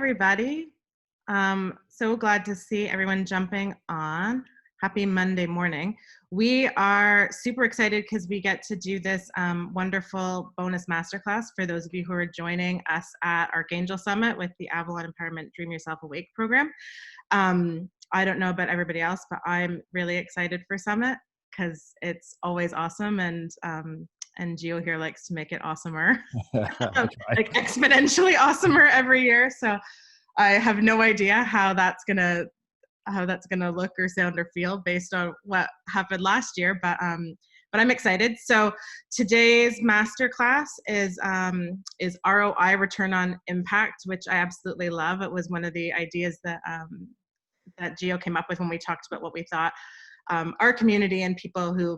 everybody. So glad to see everyone jumping on. Happy Monday morning. We are super excited because we get to do this wonderful bonus masterclass for those of you who are joining us at Archangel Summit with the Avalon Empowerment Dream Yourself Awake program. I don't know about everybody else, but I'm really excited for Summit because it's always awesome, and Gio here likes to make it awesomer, like exponentially awesomer every year. So I have no idea how that's gonna look or sound or feel based on what happened last year, but I'm excited. So today's masterclass is ROI, return on impact, which I absolutely love. It was one of the ideas that Gio came up with when we talked about what we thought our community and people who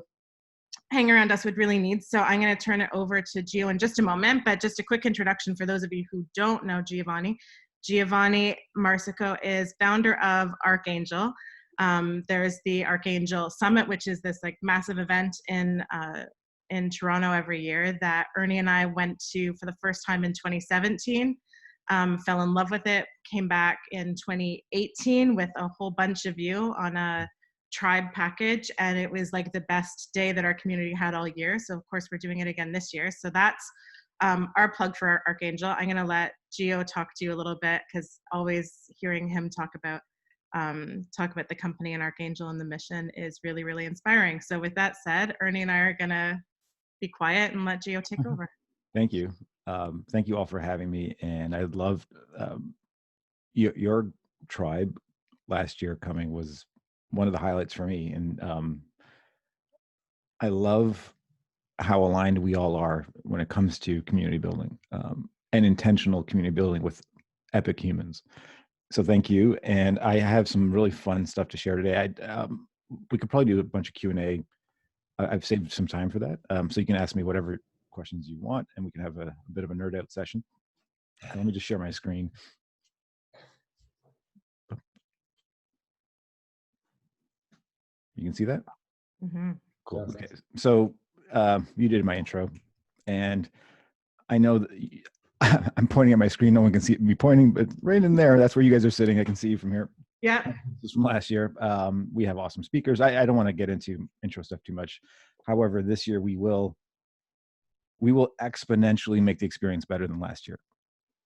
hang around us would really need. So I'm going to turn it over to Gio in just a moment, but just a quick introduction for those of you who don't know Giovanni. Giovanni Marsico is founder of Archangel. There's the Archangel Summit, which is this like massive event in Toronto every year that Ernie and I went to for the first time in 2017. Fell in love with it, came back in 2018 with a whole bunch of you on a tribe package, and it was like the best day that our community had all year. So of course we're doing it again this year. So that's our plug for Archangel. I'm going to let Gio talk to you a little bit because always hearing him talk about the company and Archangel and the mission is really, really inspiring. So with that said, Ernie and I are going to be quiet and let Gio take over. Thank you. Thank you all for having me. And I loved your tribe last year coming was one of the highlights for me. And I love how aligned we all are when it comes to community building and intentional community building with epic humans. So thank you. And I have some really fun stuff to share today. We could probably do a bunch of Q&A. I've saved some time for that. So you can ask me whatever questions you want, and we can have a bit of a nerd out session. Let me just share my screen. You can see that? Mm-hmm. Cool. Okay. So you did my intro, and I know that I'm pointing at my screen. No one can see me pointing, but right in there, that's where you guys are sitting. I can see you from here. Yeah. This is from last year. We have awesome speakers. I don't want to get into intro stuff too much. However, this year we will exponentially make the experience better than last year.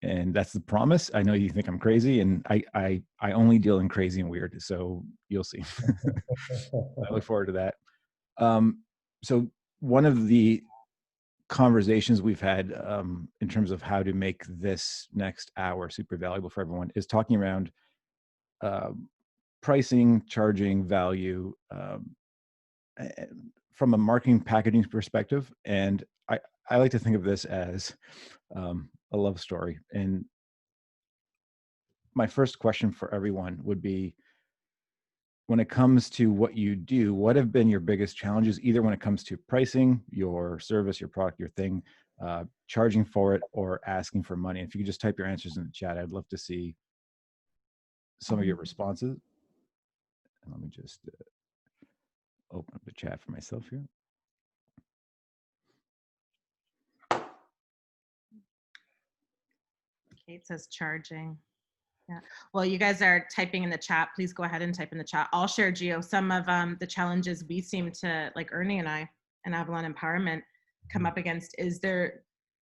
And that's the promise. I know you think I'm crazy, and I only deal in crazy and weird. So you'll see. I look forward to that. So one of the conversations we've had in terms of how to make this next hour super valuable for everyone is talking around pricing, charging, value from a marketing packaging perspective. And I like to think of this as a love story. And my first question for everyone would be, when it comes to what you do, what have been your biggest challenges, either when it comes to pricing your service, your product, your thing, charging for it, or asking for money? If you could just type your answers in the chat, I'd love to see some of your responses. And let me just open up the chat for myself here. Kate says charging. Yeah. Well, you guys are typing in the chat. Please go ahead and type in the chat. I'll share, Gio, some of the challenges we seem to, like Ernie and I and Avalon Empowerment, come up against. Is there,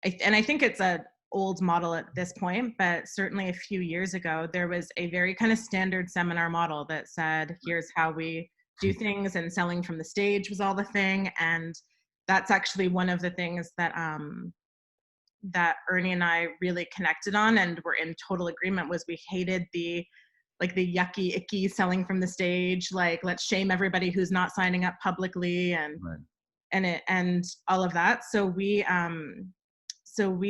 and I think it's a old model at this point, but certainly a few years ago, there was a very kind of standard seminar model that said, here's how we do things, and selling from the stage was all the thing. And that's actually one of the things that that Ernie and I really connected on and were in total agreement was we hated the yucky, icky selling from the stage, like let's shame everybody who's not signing up publicly and right. and all of that. So we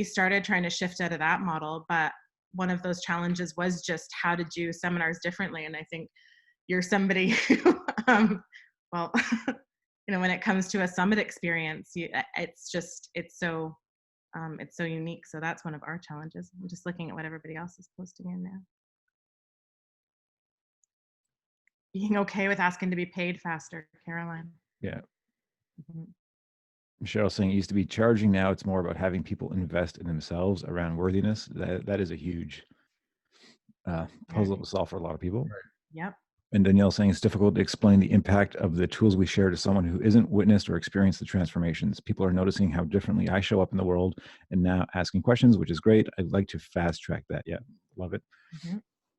started trying to shift out of that model, but one of those challenges was just how to do seminars differently. And I think you're somebody who, well, when it comes to a summit experience, it's so unique. So that's one of our challenges. I'm just looking at what everybody else is posting in now. Being okay with asking to be paid faster, Caroline. Yeah. Mm-hmm. Michelle saying it used to be charging. Now it's more about having people invest in themselves around worthiness. That is a huge puzzle to solve for a lot of people. Yep. And Danielle saying it's difficult to explain the impact of the tools we share to someone who isn't witnessed or experienced the transformations. People are noticing how differently I show up in the world and now asking questions, which is great. I'd like to fast track that. Yeah, love it. Mm-hmm.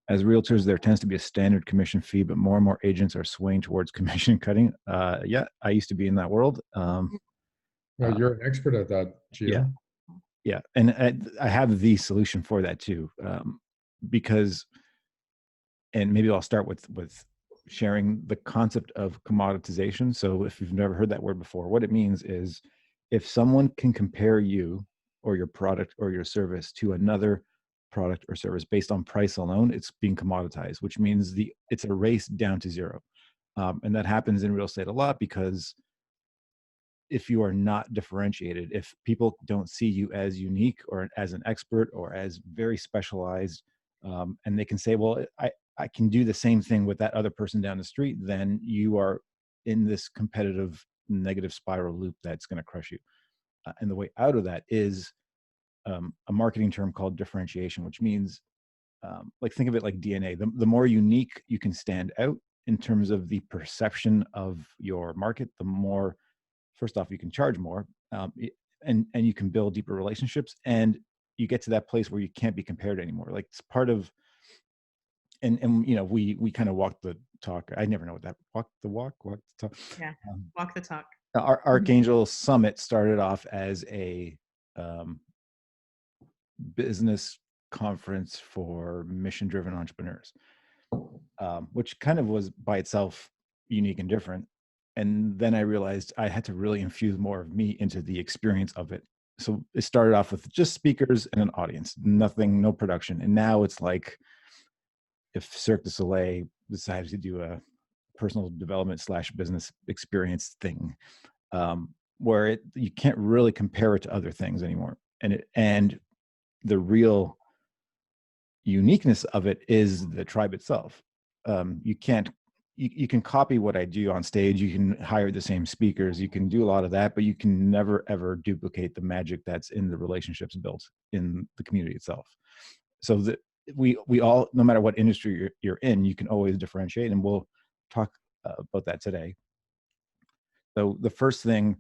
As realtors, there tends to be a standard commission fee, but more and more agents are swaying towards commission cutting. Yeah, I used to be in that world. Well, you're an expert at that, Gio. Yeah. Yeah. And I have the solution for that too. Because, and maybe I'll start with sharing the concept of commoditization. So if you've never heard that word before, what it means is if someone can compare you or your product or your service to another product or service based on price alone, it's being commoditized, which means it's a race down to zero. And that happens in real estate a lot because if you are not differentiated, if people don't see you as unique or as an expert or as very specialized, and they can say, well, I can do the same thing with that other person down the street, then you are in this competitive negative spiral loop that's going to crush you. And the way out of that is a marketing term called differentiation, which means like think of it like DNA. The more unique you can stand out in terms of the perception of your market, the more, first off, you can charge more, and you can build deeper relationships, and you get to that place where you can't be compared anymore. Like it's part of, and you know, we kind of walk the talk. I never know what that walk the talk. Yeah, walk the talk. Our Archangel Summit started off as a business conference for mission-driven entrepreneurs, which kind of was by itself unique and different. And then I realized I had to really infuse more of me into the experience of it. So it started off with just speakers and an audience, nothing, no production. And now it's like if Cirque du Soleil decided to do a personal development / business experience thing, where you can't really compare it to other things anymore. And the real uniqueness of it is the tribe itself. You can't, you can copy what I do on stage. You can hire the same speakers. You can do a lot of that, but you can never, ever duplicate the magic that's in the relationships built in the community itself. So that we all, no matter what industry you're in, you can always differentiate. And we'll talk about that today. So the first thing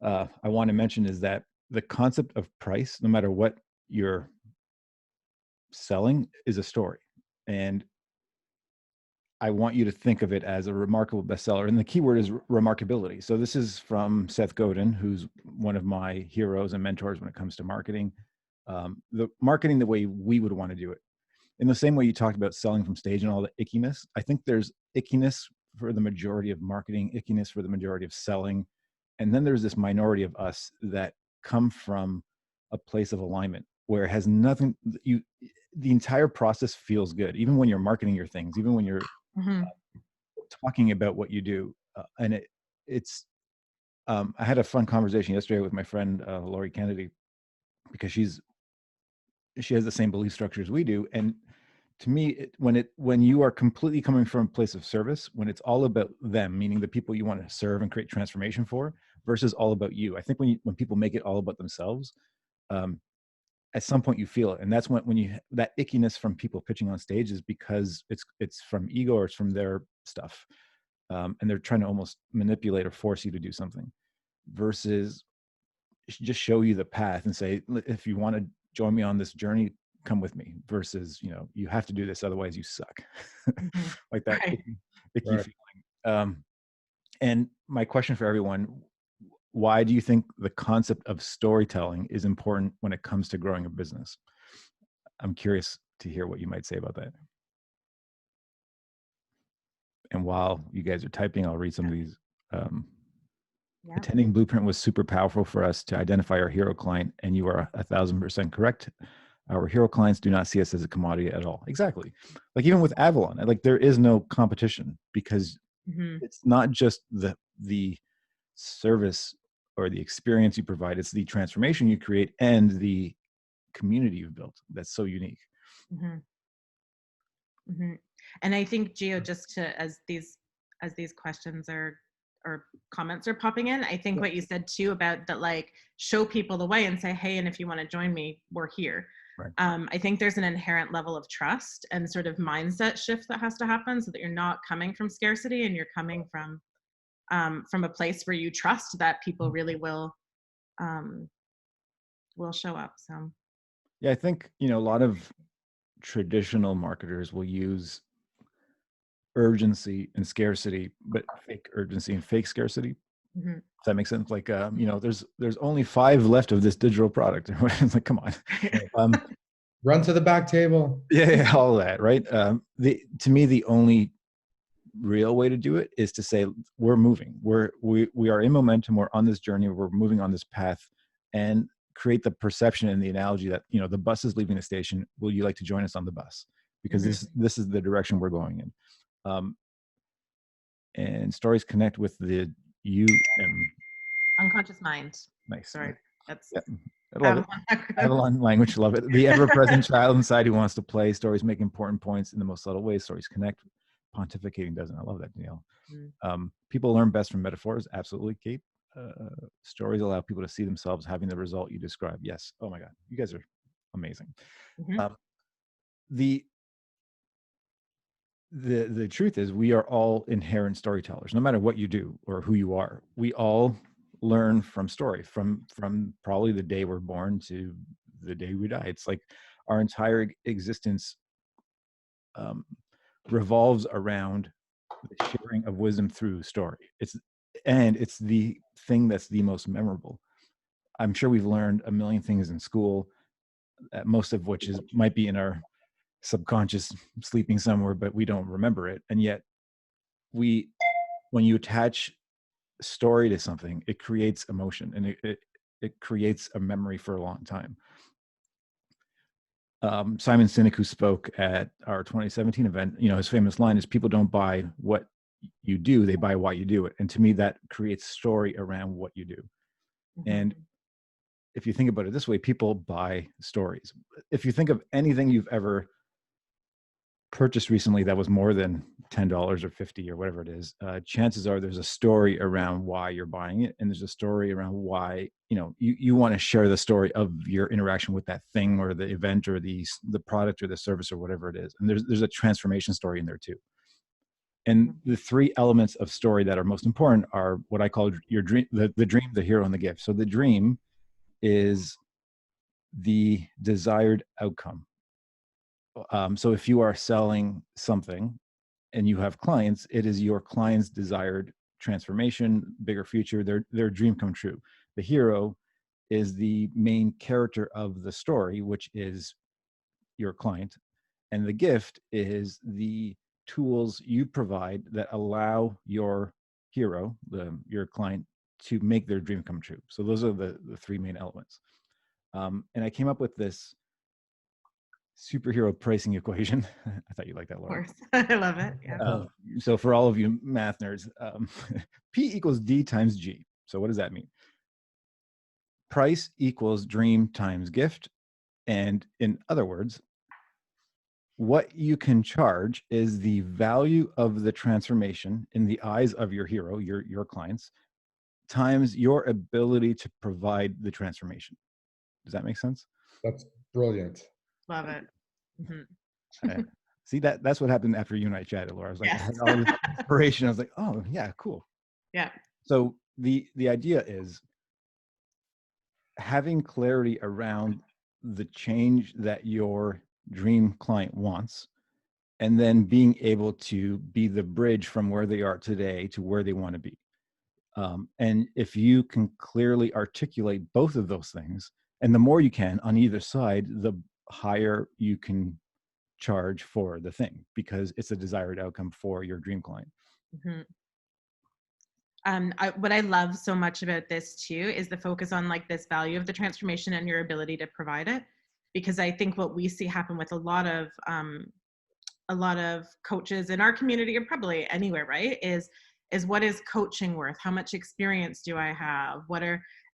I want to mention is that the concept of price, no matter what you're selling, is a story. And I want you to think of it as a remarkable bestseller. And the key word is remarkability. So this is from Seth Godin, who's one of my heroes and mentors when it comes to marketing. The marketing the way we would want to do it. In the same way you talked about selling from stage and all the ickiness, I think there's ickiness for the majority of marketing, ickiness for the majority of selling. And then there's this minority of us that come from a place of alignment where it has nothing, the entire process feels good, even when you're marketing your things, even when you're talking about what you do. And it's, I had a fun conversation yesterday with my friend, Lori Kennedy, because she has the same belief structure as we do. And to me, when you are completely coming from a place of service, when it's all about them, meaning the people you want to serve and create transformation for, versus all about you. I think when people make it all about themselves, at some point you feel it. And that's when you, that ickiness from people pitching on stage is because it's from ego or it's from their stuff. And they're trying to almost manipulate or force you to do something, versus just show you the path and say, if you want to join me on this journey, come with me, versus, you know, you have to do this, otherwise you suck. Like that icky feeling. And my question for everyone, why do you think the concept of storytelling is important when it comes to growing a business? I'm curious to hear what you might say about that. And while you guys are typing, I'll read some of these. Attending Blueprint was super powerful for us to identify our hero client, and you are 1,000% correct. Our hero clients do not see us as a commodity at all. Exactly. Like even with Avalon, like there is no competition, because it's not just the service or the experience you provide, it's the transformation you create and the community you've built that's so unique. And I think, Gio, just to, as these questions or comments are popping in, I think what you said too about that, like show people the way and say, hey, and if you want to join me, we're here. Right. I think there's an inherent level of trust and sort of mindset shift that has to happen so that you're not coming from scarcity and you're coming from a place where you trust that people really will show up. So Yeah, I think, you know, a lot of traditional marketers will use urgency and scarcity, but fake urgency and fake scarcity. mhm. Does that make sense? Like, you know, there's only 5 left of this digital product. It's like, come on. Um, Run to the back table. yeah, all that, right? To me, the only real way to do it is to say we're moving. We are in momentum. We're on this journey. We're moving on this path, and create the perception and the analogy that, you know, the bus is leaving the station. Will you like to join us on the bus? Because this is the direction we're going in. And stories connect with the Unconscious mind. Nice. Sorry, that's Yeah, I love it. Avalon. Avalon language, love it. The ever-present child inside who wants to play. Stories make important points in the most subtle ways. Stories connect. Pontificating doesn't. I love that, Neil. People learn best from metaphors. Absolutely, Kate. Stories allow people to see themselves having the result you describe. Yes. Oh my God, you guys are amazing. The truth is, we are all inherent storytellers. No matter what you do or who you are, we all learn from story, from probably the day we're born to the day we die. It's like our entire existence revolves around the sharing of wisdom through story. It's the thing that's the most memorable. I'm sure we've learned a million things in school, most of which might be in our subconscious, sleeping somewhere, but we don't remember it. And yet when you attach story to something, it creates emotion, and it creates a memory for a long time. Simon Sinek, who spoke at our 2017 event, you know, his famous line is, people don't buy what you do, they buy why you do it. And to me, that creates story around what you do. And if you think about it this way, people buy stories. If you think of anything you've ever purchased recently that was more than $10 or $50 or whatever it is, chances are there's a story around why you're buying it, and there's a story around why, you know, you want to share the story of your interaction with that thing or the event or the product or the service or whatever it is. And there's a transformation story in there too. And the 3 elements of story that are most important are what I call your dream, the dream, the hero, and the gift. So the dream is the desired outcome. So if you are selling something and you have clients, it is your client's desired transformation, bigger future, their dream come true. The hero is the main character of the story, which is your client. And the gift is the tools you provide that allow your hero, your client, to make their dream come true. So those are the 3 main elements. And I came up with this superhero pricing equation. I thought you liked that, Laura. Of course. I love it. Yeah. So for all of you math nerds, P equals D times G. So what does that mean? Price equals dream times gift. And in other words, what you can charge is the value of the transformation in the eyes of your hero, your clients, times your ability to provide the transformation. Does that make sense? That's brilliant. Love it. See, that's what happened after you and I chatted, Laura. I was like, Yes. I had all this inspiration. I was like, oh yeah, cool. Yeah. So the idea is having clarity around the change that your dream client wants, and then being able to be the bridge from where they are today to where they want to be. And if you can clearly articulate both of those things, and the more you can on either side, the higher you can charge for the thing, because it's a desired outcome for your dream client. What I love so much about this too is the focus on like this value of the transformation and your ability to provide it, because I think what we see happen with a lot of coaches in our community, or probably anywhere, right, is what is coaching worth? How much experience do I have?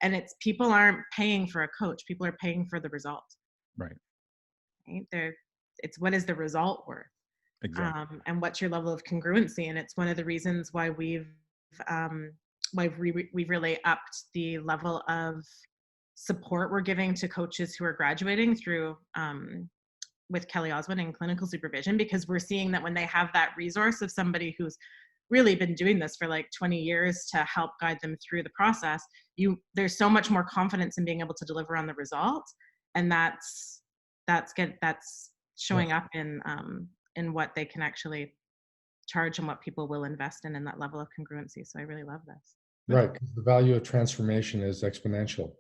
And it's, people aren't paying for a coach, people are paying for the result. Right. It's what is the result worth? Exactly. And what's your level of congruency? And it's one of the reasons why we've really upped the level of support we're giving to coaches who are graduating through with Kelly Oswin in clinical supervision, because we're seeing that when they have that resource of somebody who's really been doing this for like 20 years to help guide them through the process, there's so much more confidence in being able to deliver on the results, and that's showing up in what they can actually charge and what people will invest in that level of congruency. So I really love this. Right, because the value of transformation is exponential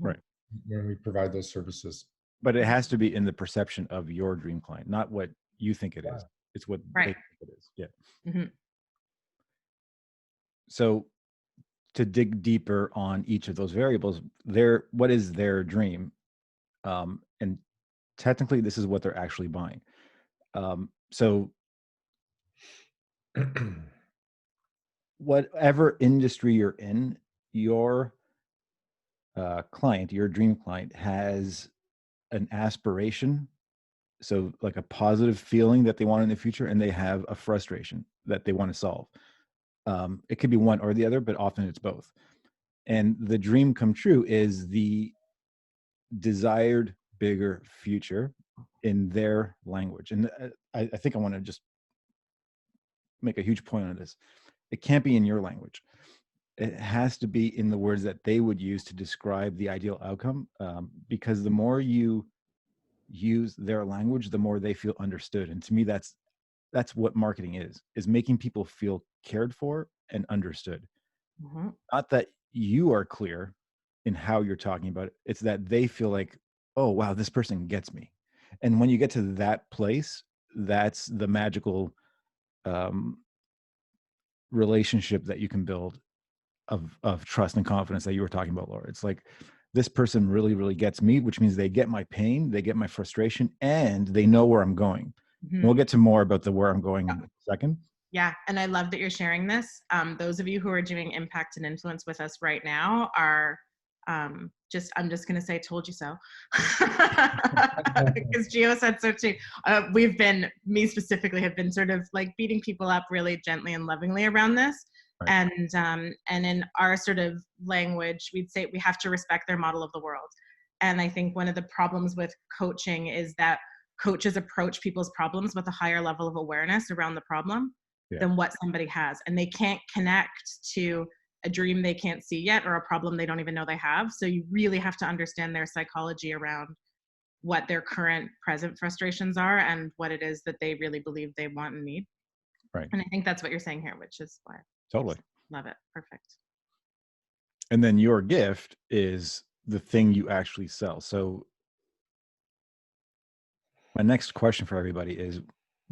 Right. when we provide those services. But it has to be in the perception of your dream client, not what you think it is. It's what they think it is. Yeah. Mm-hmm. So to dig deeper on each of those variables, what is their dream? And technically, this is what they're actually buying. So whatever industry you're in, your client, your dream client, has an aspiration, so like a positive feeling that they want in the future, and they have a frustration that they want to solve. It could be one or the other, but often it's both. And the dream come true is the desired bigger future in their language. And I think I want to just make a huge point on this. It can't be in your language. It has to be in the words that they would use to describe the ideal outcome, because the more you use their language, the more they feel understood. And to me, that's what marketing is making people feel cared for and understood. Mm-hmm. Not that you are clear in how you're talking about it. It's that they feel like, oh, wow, this person gets me. And when you get to that place, that's the magical relationship that you can build of trust and confidence that you were talking about, Laura. It's like, this person really, really gets me, which means they get my pain, they get my frustration, and they know where I'm going. Mm-hmm. And we'll get to more about the where I'm going in a second. Yeah, and I love that you're sharing this. Those of you who are doing impact and influence with us right now are I'm just going to say, told you so. Because Gio said so too. Me specifically, have been sort of like beating people up really gently and lovingly around this. Right. And in our sort of language, we'd say we have to respect their model of the world. And I think one of the problems with coaching is that coaches approach people's problems with a higher level of awareness around the problem than what somebody has. And they can't connect to a dream they can't see yet, or a problem they don't even know they have. So you really have to understand their psychology around what their current present frustrations are and what it is that they really believe they want and need. Right. And I think that's what you're saying here, which is why. Totally. Love it. Perfect. And then your gift is the thing you actually sell. So my next question for everybody is,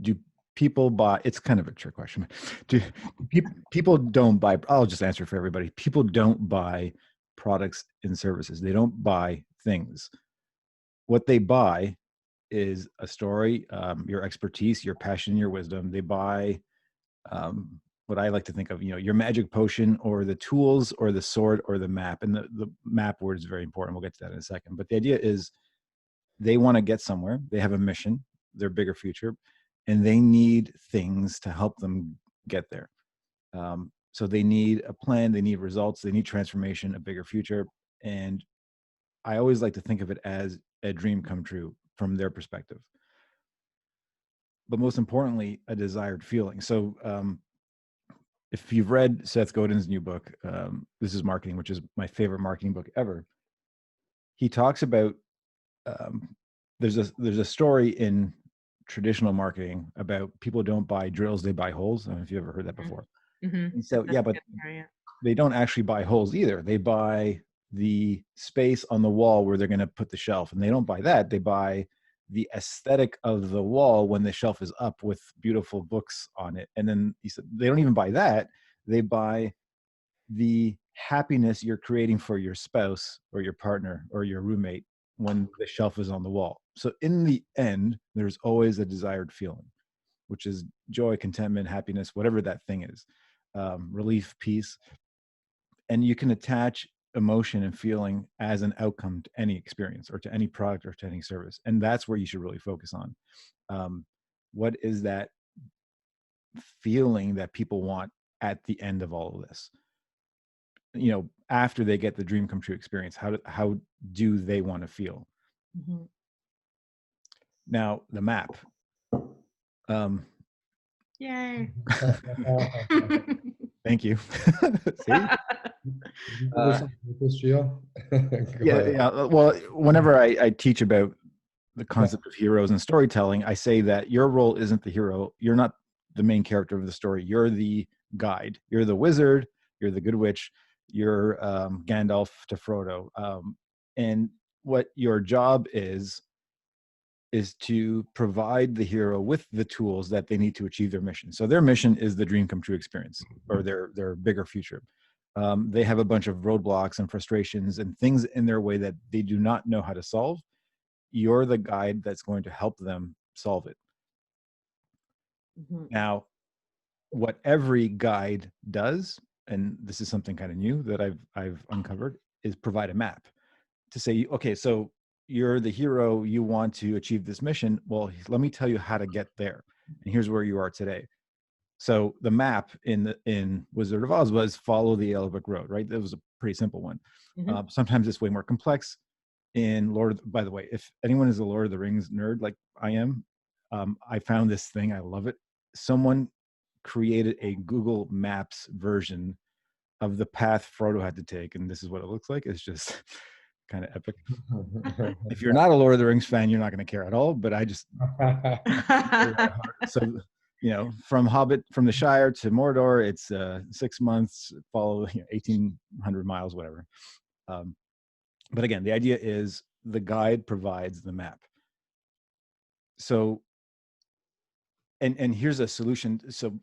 do people buy? It's kind of a trick question. People don't buy? I'll just answer for everybody. People don't buy products and services. They don't buy things. What they buy is a story, your expertise, your passion, your wisdom. They buy what I like to think of, your magic potion, or the tools, or the sword, or the map. And the map word is very important. We'll get to that in a second. But the idea is, they want to get somewhere. They have a mission, their bigger future, and they need things to help them get there. So they need a plan, they need results, they need transformation, a bigger future. And I always like to think of it as a dream come true from their perspective. But most importantly, a desired feeling. So if you've read Seth Godin's new book, This is Marketing, which is my favorite marketing book ever, he talks about there's a story in traditional marketing about people don't buy drills, they buy holes. I don't know if you ever heard that before. Mm-hmm. And so, but they don't actually buy holes either. They buy the space on the wall where they're going to put the shelf. And they don't buy that. They buy the aesthetic of the wall when the shelf is up with beautiful books on it. And then he said, they don't even buy that. They buy the happiness you're creating for your spouse or your partner or your roommate when the shelf is on the wall. So in the end, there's always a desired feeling, which is joy, contentment, happiness, whatever that thing is, relief, peace. And you can attach emotion and feeling as an outcome to any experience or to any product or to any service. And that's where you should really focus on. What is that feeling that people want at the end of all of this? after they get the dream come true experience, how do they want to feel? Mhm. Now, the map. Yay. Thank you. See? Uh, This, Gio? Go yeah, ahead. yeah. Well, whenever I teach about the concept of heroes and storytelling, I say that your role isn't the hero. You're not the main character of the story. You're the guide. You're the wizard. You're the good witch. You're Gandalf to Frodo. And what your job is to provide the hero with the tools that they need to achieve their mission. So their mission is the dream come true experience, or their bigger future. They have a bunch of roadblocks and frustrations and things in their way that they do not know how to solve. You're the guide that's going to help them solve it. Mhm. Now, what every guide does, and this is something kind of new that I've uncovered, is provide a map to say, okay, so you're the hero, you want to achieve this mission. Well, let me tell you how to get there. And here's where you are today. So the map in Wizard of Oz was follow the Yellow Brick Road, right? That was a pretty simple one. Mhm. Sometimes it's way more complex. In by the way, if anyone is a Lord of the Rings nerd like I am, I found this thing. I love it. Someone created a Google Maps version of the path Frodo had to take, and this is what it looks like. It's just kind of epic. If you're not a Lord of the Rings fan, you're not going to care at all. But I just so from the Shire to Mordor, it's 6 months. Follow 1,800 miles, whatever. But again, the idea is the guide provides the map. So, and here's a solution. So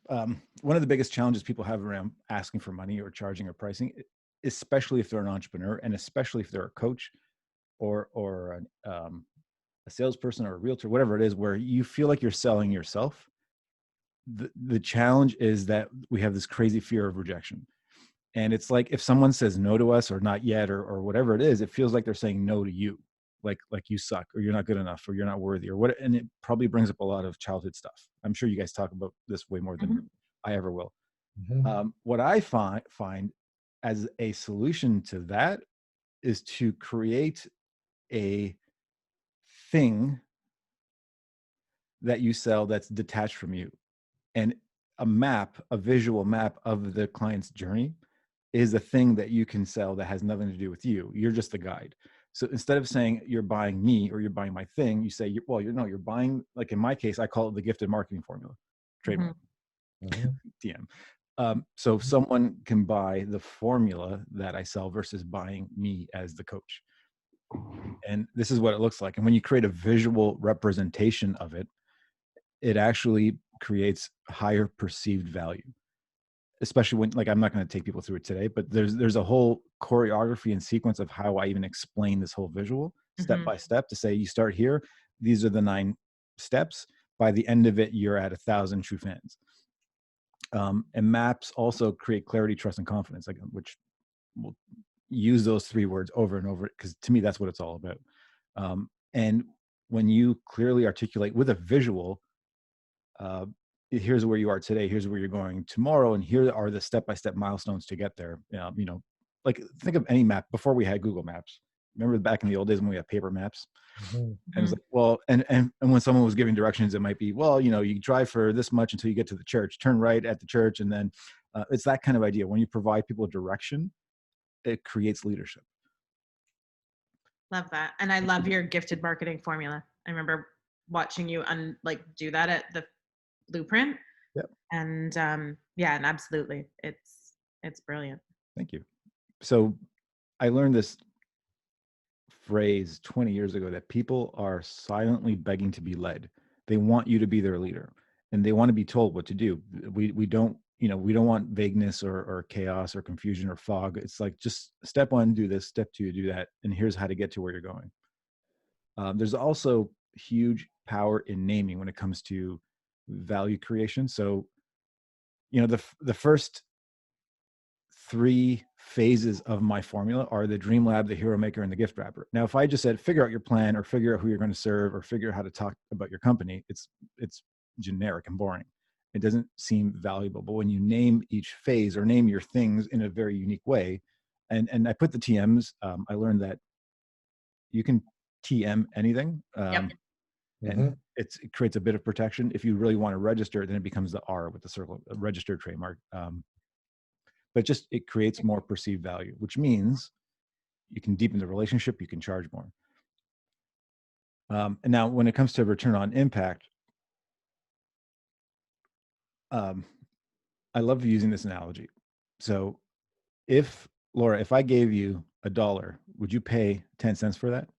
one of the biggest challenges people have around asking for money or charging or pricing, especially if they're an entrepreneur, and especially if they're a coach or a salesperson or a realtor, whatever it is, where you feel like you're selling yourself. The challenge is that we have this crazy fear of rejection. And it's like if someone says no to us or not yet or whatever it is, it feels like they're saying no to you, like you suck or you're not good enough or you're not worthy or what. And it probably brings up a lot of childhood stuff. I'm sure you guys talk about this way more than Mhm. I ever will. Mhm. What I find as a solution to that is to create a thing that you sell that's detached from you. And a map, a visual map of the client's journey is a thing that you can sell that has nothing to do with you. You're just the guide. So instead of saying you're buying me or you're buying my thing, you say, you're buying, like in my case, I call it the gifted marketing formula, trademark, Mhm. DM. So someone can buy the formula that I sell versus buying me as the coach. And this is what it looks like. And when you create a visual representation of it, it actually creates higher perceived value, especially when, like, I'm not going to take people through it today, but there's a whole choreography and sequence of how I even explain this whole visual step Mhm. by step to say, you start here. These are the 9 steps. By the end of it, you're at 1,000 true fans. And maps also create clarity, trust, and confidence, like, which we'll use those 3 words over and over, because to me, that's what it's all about. And when you clearly articulate with a visual, here's where you are today, here's where you're going tomorrow, and here are the step-by-step milestones to get there. Like, think of any map before we had Google Maps. Remember back in the old days when we had paper maps? Mhm. And it's like, well, and when someone was giving directions, it might be, well, you drive for this much until you get to the church, turn right at the church, and then it's that kind of idea. When you provide people direction, it creates leadership. Love that. And I love your gifted marketing formula. I remember watching you do that at the blueprint. Yep. And yeah, and absolutely. It's brilliant. Thank you. So I learned this phrase 20 years ago, that people are silently begging to be led. They want you to be their leader, and they want to be told what to do. We don't want vagueness or chaos or confusion or fog. It's like, just step 1, do this, step 2, do that, and here's how to get to where you're going. There's also huge power in naming when it comes to value creation. So the first 3 phases of my formula are the dream lab, the hero maker, and the gift wrapper. Now, if I just said, figure out your plan, or figure out who you're going to serve, or figure out how to talk about your company, it's generic and boring. It doesn't seem valuable. But when you name each phase or name your things in a very unique way, And I put the TMs. I learned that you can TM anything. Yep. And it creates a bit of protection. If you really want to register, then it becomes the R with the circle, a registered trademark. But just it creates more perceived value, which means you can deepen the relationship, you can charge more. And now when it comes to return on impact, I love using this analogy. So Laura, if I gave you $1, would you pay 10 cents for that?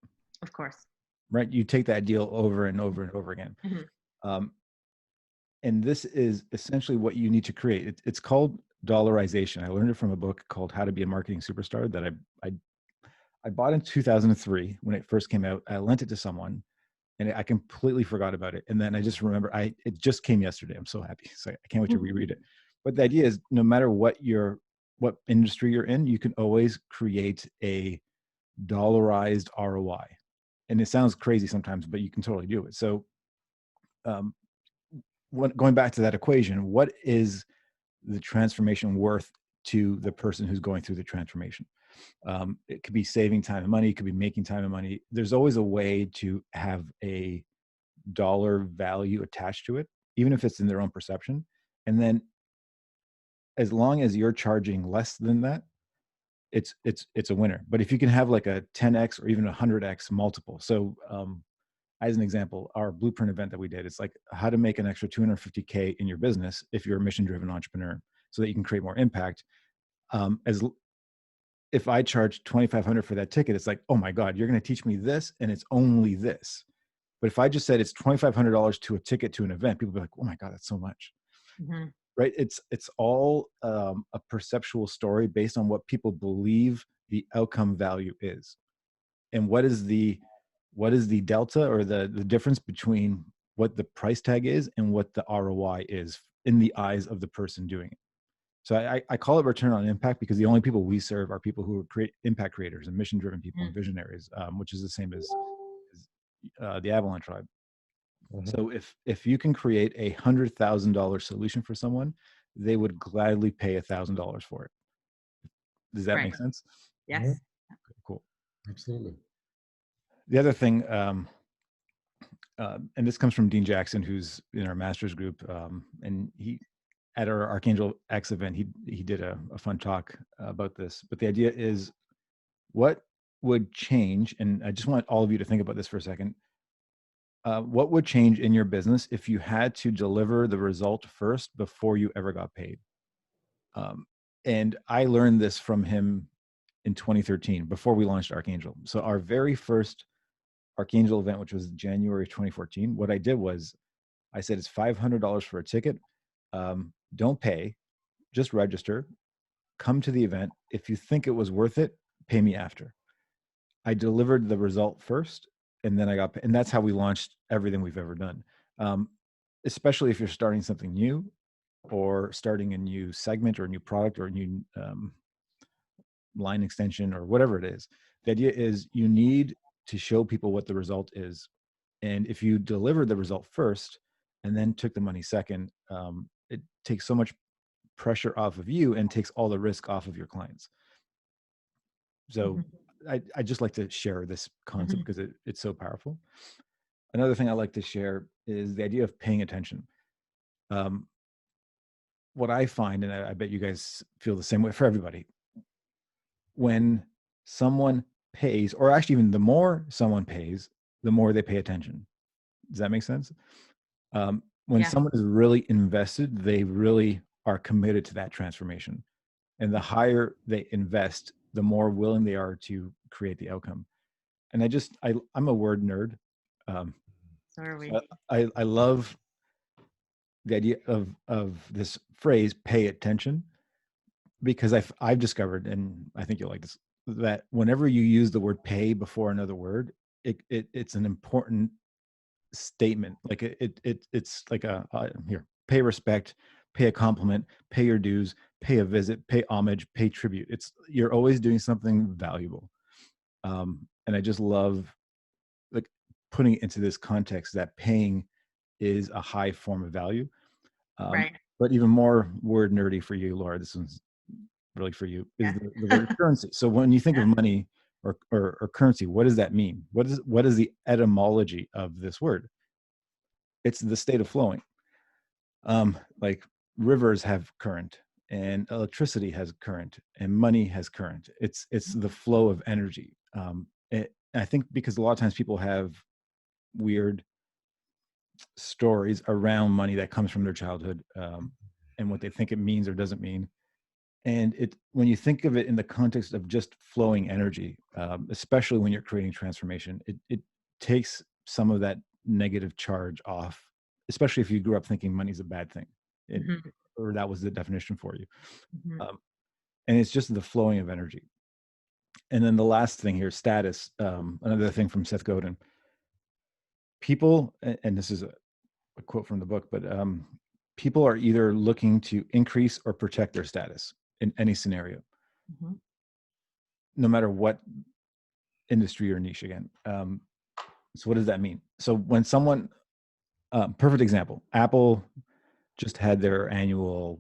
Of course. Right? You take that deal over and over and over again. And this is essentially what you need to create. It's called dollarization. I learned it from a book called How to Be a Marketing Superstar that I bought in 2003 when it first came out. I lent it to someone and I completely forgot about it. And then I just remember it just came yesterday. I'm so happy. So I can't wait to reread it. But the idea is no matter what industry you're in, you can always create a dollarized ROI. And it sounds crazy sometimes, but you can totally do it. So going back to that equation, what is the transformation worth to the person who's going through the transformation? It could be saving time and money. It could be making time and money. There's always a way to have a dollar value attached to it, even if it's in their own perception. And then as long as you're charging less than that, it's a winner. But if you can have like a 10x or even a 100x multiple. So as an example, our blueprint event that we did, it's like how to make an extra 250K in your business if you're a mission-driven entrepreneur so that you can create more impact. If I charge $2,500 for that ticket, it's like, oh my God, you're going to teach me this and it's only this. But if I just said it's $2,500 to a ticket to an event, people be like, oh my God, that's so much. Right? It's all a perceptual story based on what people believe the outcome value is. And what is the delta or the difference between what the price tag is and what the ROI is in the eyes of the person doing it. So I call it return on impact because the only people we serve are people who are impact creators and mission-driven people and visionaries, which is the same as the Avalon tribe. So if you can create $100,000 solution for someone, they would gladly pay $1,000 for it. Does that make sense? Yes. Okay, cool. Absolutely. The other thing, and this comes from Dean Jackson, who's in our master's group, and he, at our Archangel X event, he did a fun talk about this. But the idea is, what would change, and I just want all of you to think about this for a second. What would change in your business if you had to deliver the result first before you ever got paid? And I learned this from him in 2013, before we launched Archangel. So our very first Archangel event, which was January 2014, what I did was I said, it's $500 for a ticket. Don't pay, just register, come to the event. If you think it was worth it, pay me after. I delivered the result first, and then I got paid. And that's how we launched everything we've ever done. Especially if you're starting something new or starting a new segment or a new product or a new line extension or whatever it is. The idea is you need to show people what the result is. And if you deliver the result first and then took the money second, it takes so much pressure off of you and takes all the risk off of your clients. So I just like to share this concept because it's so powerful. Another thing I like to share is the idea of paying attention. What I find, and I bet you guys feel the same way for everybody, when someone pays, or actually even the more someone pays, the more they pay attention. Does that make sense? When someone is really invested, they really are committed to that transformation. And the higher they invest, the more willing they are to create the outcome. And I'm a word nerd. So are we. I love the idea of this phrase, pay attention, because I've discovered, and I think you'll like this, that whenever you use the word pay before another word, it's an important statement. Like it's like here, pay respect, pay a compliment, pay your dues, pay a visit, pay homage, pay tribute. You're always doing something valuable. And I just love like putting it into this context that paying is a high form of value. But even more word nerdy for you, Laura, this one's really for you is the word currency. So when you think of money or currency, what does that mean? What is the etymology of this word? It's the state of flowing. Like rivers have current, and electricity has current, and money has current. It's the flow of energy. I think because a lot of times people have weird stories around money that comes from their childhood, and what they think it means or doesn't mean. And when you think of it in the context of just flowing energy, especially when you're creating transformation, it takes some of that negative charge off, especially if you grew up thinking money's a bad thing, or that was the definition for you. And it's just the flowing of energy. And then the last thing here, status, another thing from Seth Godin. People, and this is a quote from the book, but people are either looking to increase or protect their status in any scenario, no matter what industry or niche again. So what does that mean? So when someone, perfect example, Apple just had their annual,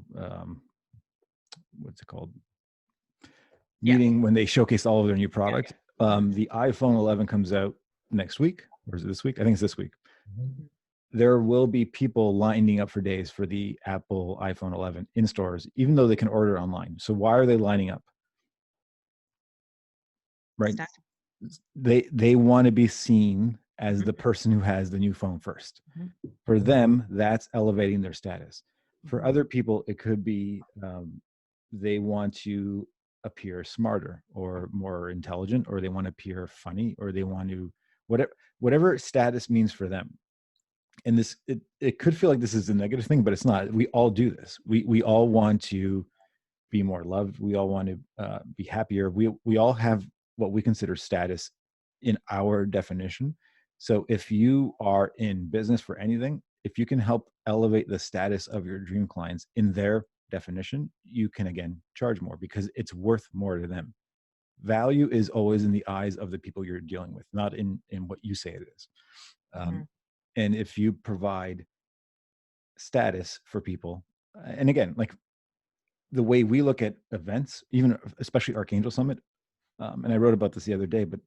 what's it called? Meeting when they showcased all of their new product. The iPhone 11 comes out next week, or is it this week? I think it's this week. There will be people lining up for days for the Apple iPhone 11 in stores, even though they can order online. So why are they lining up? Right? They want to be seen as the person who has the new phone first. For them, that's elevating their status. For other people, it could be they want to appear smarter or more intelligent, or they want to appear funny, or they want to whatever status means for them. And this it could feel like this is a negative thing, but it's not. We all do this. We all want to be more loved. We all want to be happier. We all have what we consider status in our definition. So if you are in business for anything, if you can help elevate the status of your dream clients in their definition, you can again charge more because it's worth more to them. Value is always in the eyes of the people you're dealing with, not in what you say it is. And if you provide status for people, and again, like the way we look at events, even especially Archangel Summit, and I wrote about this the other day, but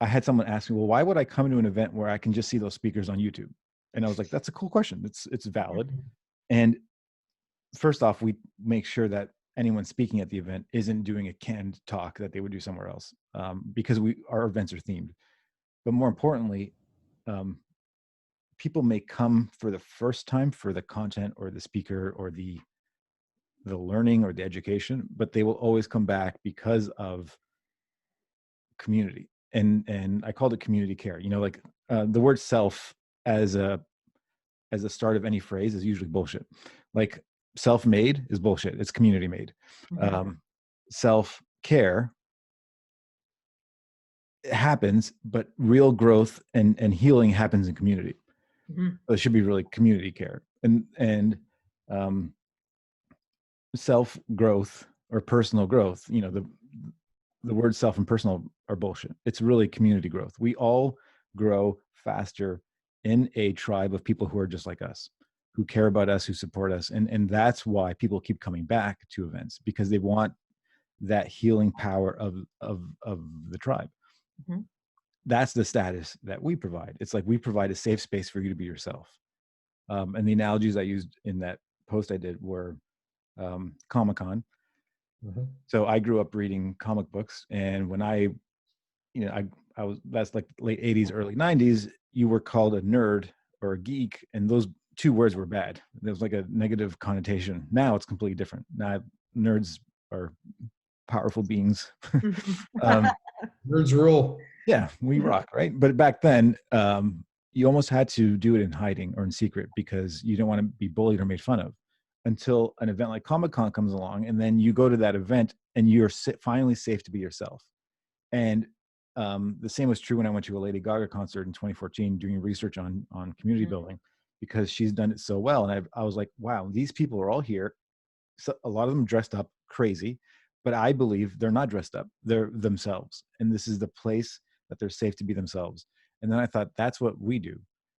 I had someone ask me, well, why would I come to an event where I can just see those speakers on YouTube? And I was like, that's a cool question. It's valid. And first off, we make sure that anyone speaking at the event isn't doing a canned talk that they would do somewhere else, because our events are themed. But more importantly, people may come for the first time for the content or the speaker or the learning or the education, but they will always come back because of community. And I called it community care. You know, like the word self as a start of any phrase is usually bullshit. Like self-made is bullshit. It's community made. Self-care happens, but real growth and healing happens in community. So it should be really community care. And self-growth or personal growth, you know, the word self and personal are bullshit. It's really community growth. We all grow faster in a tribe of people who are just like us, who care about us, who support us. And that's why people keep coming back to events, because they want that healing power of the tribe. That's the status that we provide. It's like we provide a safe space for you to be yourself. And the analogies I used in that post I did were Comic-Con. So I grew up reading comic books, and when I was, that's like late 80s, early 90s, you were called a nerd or a geek, and those two words were bad. There was like a negative connotation. Now it's completely different. Now nerds are powerful beings. Nerds rule. Yeah, we rock, right? But back then, you almost had to do it in hiding or in secret because you didn't want to be bullied or made fun of, until an event like Comic-Con comes along, and then you go to that event and you're finally safe to be yourself. And the same was true when I went to a Lady Gaga concert in 2014 doing research on community building, because she's done it so well. And I was like, wow, these people are all here. So a lot of them dressed up crazy, but I believe they're not dressed up. They're themselves. And this is the place that they're safe to be themselves. And then I thought, that's what we do.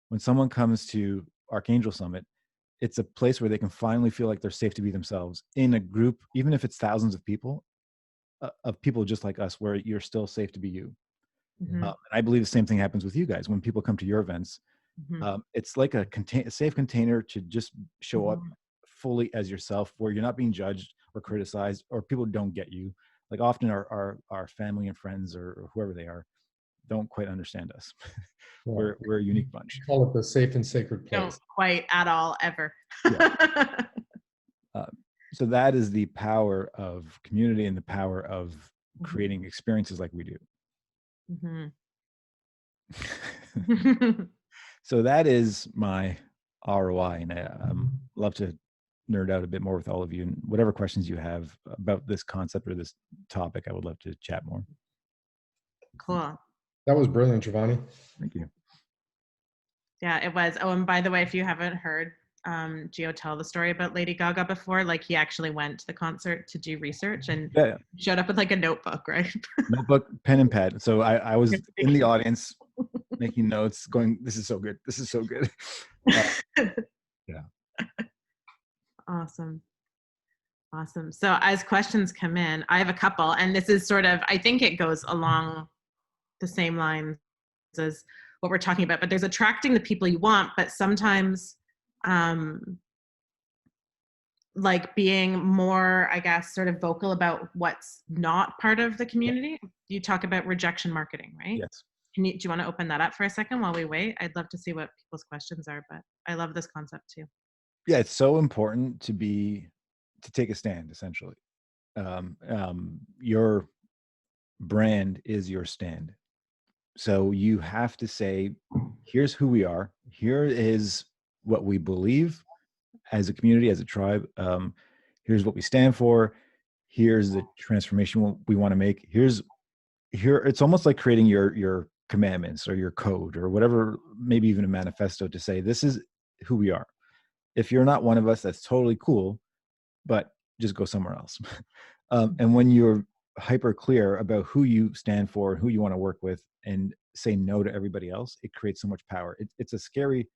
When someone comes to Archangel Summit, it's a place where they can finally feel like they're safe to be themselves in a group, even if it's thousands of people just like us, where you're still safe to be you. Mm-hmm. And I believe the same thing happens with you guys when people come to your events. Mm-hmm. It's like a safe container to just show up Mm-hmm. fully as yourself, where you're not being judged or criticized, or people don't get you. Like often our family and friends or whoever they are don't quite understand us. Yeah. We're a unique bunch. We call it the safe and sacred Don't place. quite at all ever. Yeah. So that is the power of community and the power of creating experiences like we do. Mm-hmm. So that is my ROI, and I love to nerd out a bit more with all of you, and whatever questions you have about this concept or this topic, I would love to chat more. Cool. That was brilliant, Giovanni. Thank you. Yeah, it was. Oh, and by the way, if you haven't heard Gio tell the story about Lady Gaga before, like he actually went to the concert to do research and Yeah. showed up with like a notebook, right? Notebook, pen and pad. So I was in the audience making notes, going, "This is so good. This is so good." Yeah. Awesome. Awesome. So as questions come in, I have a couple, and this is sort of, I think it goes along the same lines as what we're talking about, but there's attracting the people you want, but sometimes like being more, I guess, sort of vocal about what's not part of the community. You talk about rejection marketing, right? Yes. Do you want to open that up for a second while we wait? I'd love to see what people's questions are, but I love this concept too. Yeah, it's so important to take a stand, essentially. Your brand is your stand. So you have to say, here's who we are. Here is what we believe as a community, as a tribe. Here's what we stand for. Here's the transformation we want to make. Here, it's almost like creating your commandments or your code or whatever, maybe even a manifesto to say, this is who we are. If you're not one of us, that's totally cool, but just go somewhere else. And when you're hyper clear about who you stand for, who you want to work with, and say no to everybody else, it creates so much power. It's a scary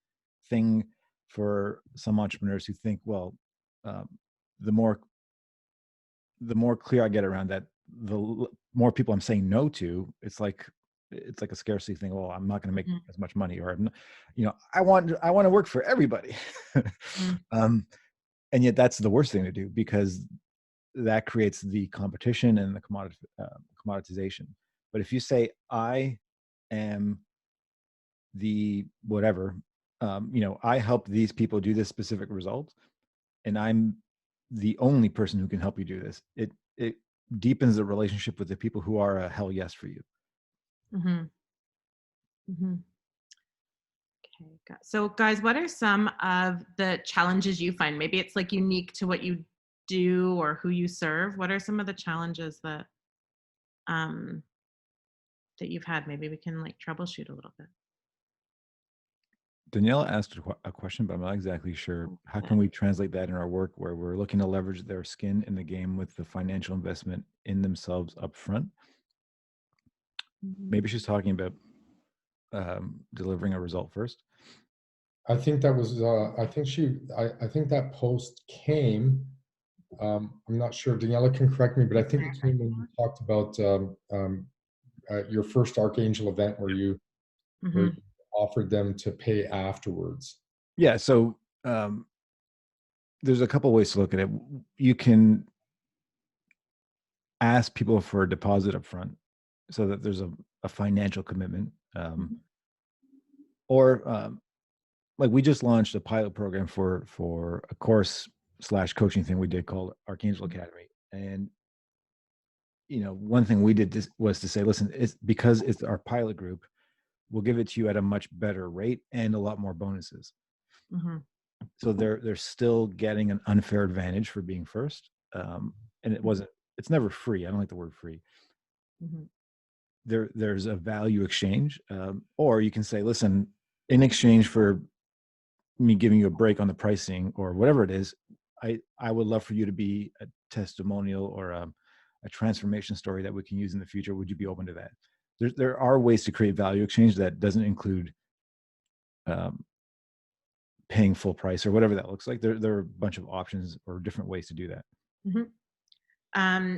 thing for some entrepreneurs who think, well, the more clear I get around that, the more people I'm saying no to, it's like a scarcity thing. Well, I'm not going to make as much money, or I want to work for everybody. And yet that's the worst thing to do, because that creates the competition and the commoditization. But if you say, I am the whatever, I help these people do this specific result, and I'm the only person who can help you do this, it deepens the relationship with the people who are a hell yes for you. Mm-hmm. Mm-hmm. Okay. So guys, what are some of the challenges you find? Maybe it's like unique to what you do or who you serve. What are some of the challenges that that you've had? Maybe we can like troubleshoot a little bit. Daniela asked a question, but I'm not exactly sure. How can we translate that in our work, where we're looking to leverage their skin in the game with the financial investment in themselves up front? Mm-hmm. Maybe she's talking about delivering a result first. I think that was. I think that post came. I'm not sure. Daniela can correct me, but I think it came when you talked about your first Archangel event where you offered them to pay afterwards. Yeah. So there's a couple ways to look at it. You can ask people for a deposit up front so that there's a financial commitment. Or like we just launched a pilot program for a course / coaching thing we did called Archangel Academy. And one thing we did was to say, listen, it's because it's our pilot group, we'll give it to you at a much better rate and a lot more bonuses. So they're still getting an unfair advantage for being first. And it's never free. I don't like the word free. There's a value exchange, or you can say, listen, in exchange for me giving you a break on the pricing or whatever it is, I would love for you to be a testimonial or a transformation story that we can use in the future. Would you be open to that? There are ways to create value exchange that doesn't include paying full price or whatever that looks like. There are a bunch of options or different ways to do that.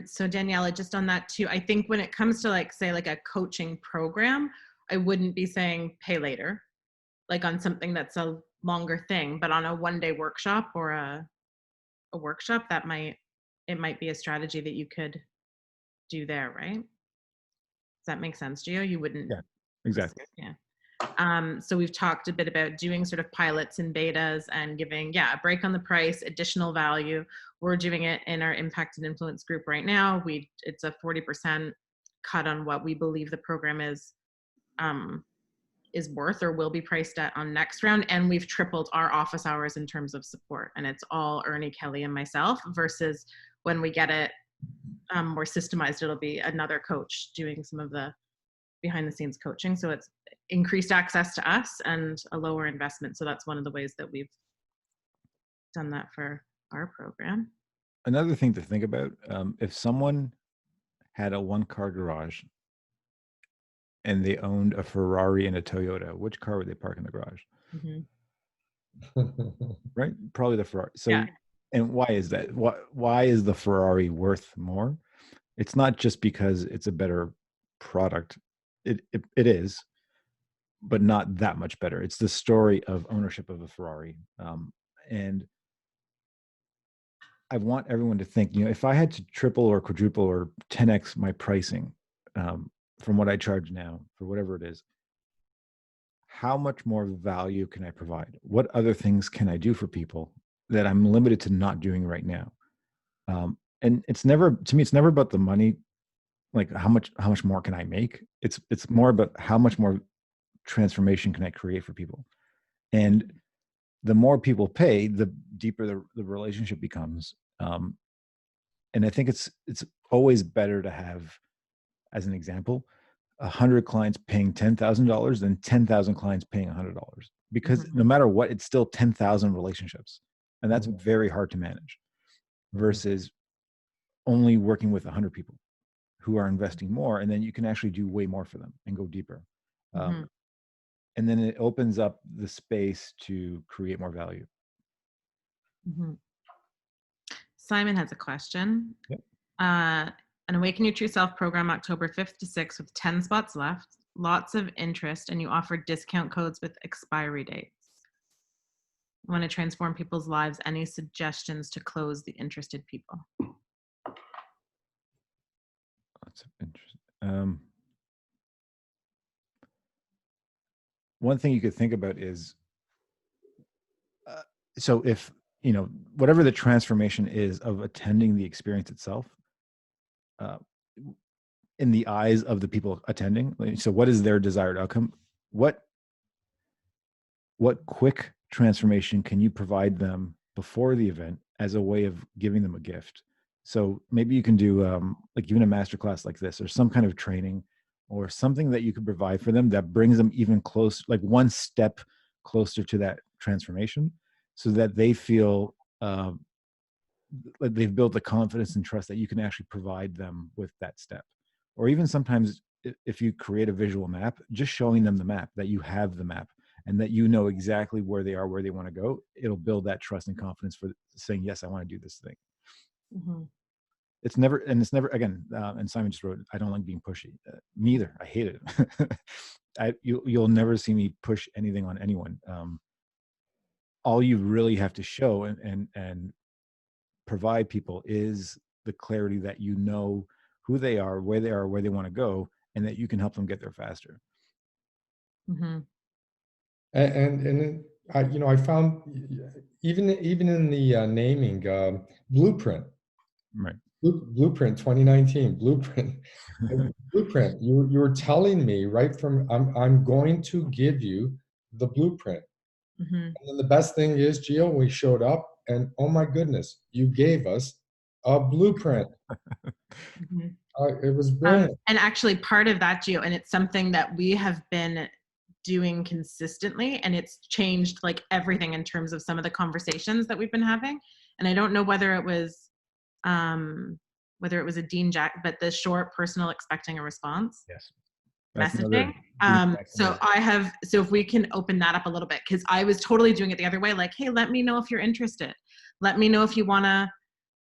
So Daniela, just on that too, I think when it comes to like, say like a coaching program, I wouldn't be saying pay later, like on something that's a longer thing, but on a one-day workshop or a workshop, it might be a strategy that you could do there, right? Does that make sense, Gio? You wouldn't. Yeah, exactly. Yeah. So we've talked a bit about doing sort of pilots and betas and giving, a break on the price, additional value. We're doing it in our impact and influence group right now. It's a 40% cut on what we believe the program is worth or will be priced at on next round. And we've tripled our office hours in terms of support. And it's all Ernie, Kelly, and myself, versus when we get it more systemized, it'll be another coach doing some of the behind the scenes coaching. So it's increased access to us and a lower investment. So that's one of the ways that we've done that for our program. Another thing to think about, if someone had a one-car garage and they owned a Ferrari and a Toyota, which car would they park in the garage? Right? Probably the Ferrari. So, and why is that? Why is the Ferrari worth more? It's not just because it's a better product. It is, but not that much better. It's the story of ownership of a Ferrari. And I want everyone to think, if I had to triple or quadruple or 10x my pricing from what I charge now for whatever it is, how much more value can I provide? What other things can I do for people that I'm limited to not doing right now? And it's never, to me, it's never about the money. Like how much more can I make? It's more about how much more transformation can I create for people? And the more people pay, the deeper the relationship becomes. And I think it's always better to have, as an example, 100 clients paying $10,000 than 10,000 clients paying $100, because no matter what, it's still 10,000 relationships, and that's very hard to manage. Versus only working with 100 people who are investing more, and then you can actually do way more for them and go deeper. And then it opens up the space to create more value. Simon has a question. Yep. An Awaken Your True Self program, October 5th to 6th, with 10 spots left, lots of interest, and you offer discount codes with expiry dates. I want to transform people's lives. Any suggestions to close the interested people? Lots of interest. One thing you could think about is, so if, whatever the transformation is of attending the experience itself, in the eyes of the people attending, so what is their desired outcome? What quick transformation can you provide them before the event as a way of giving them a gift? So maybe you can do like even a masterclass like this, or some kind of training, or something that you could provide for them that brings them even close, like one step closer to that transformation, so that they feel like they've built the confidence and trust that you can actually provide them with that step. Or even sometimes if you create a visual map, just showing them the map, that you have the map and that you know exactly where they are, where they want to go, it'll build that trust and confidence for saying, yes, I want to do this thing. It's never, again, and Simon just wrote, I don't like being pushy. Me either. I hate it. You'll never see me push anything on anyone. All you really have to show and provide people is the clarity that you know who they are, where they want to go, and that you can help them get there faster. And I found even in the naming blueprint. Right. Blueprint 2019 blueprint. Blueprint. You were telling me right from I'm going to give you the blueprint. And then the best thing is, Gio, we showed up and oh my goodness, you gave us a blueprint. It was brilliant. And actually part of that, Gio, and it's something that we have been doing consistently, and it's changed like everything in terms of some of the conversations that we've been having. And I don't know whether it was a Dean Jack, but the short personal expecting a response. Yes. That's messaging. another So if we can open that up a little bit, because I was totally doing it the other way, like, hey, let me know if you're interested. Let me know if you want to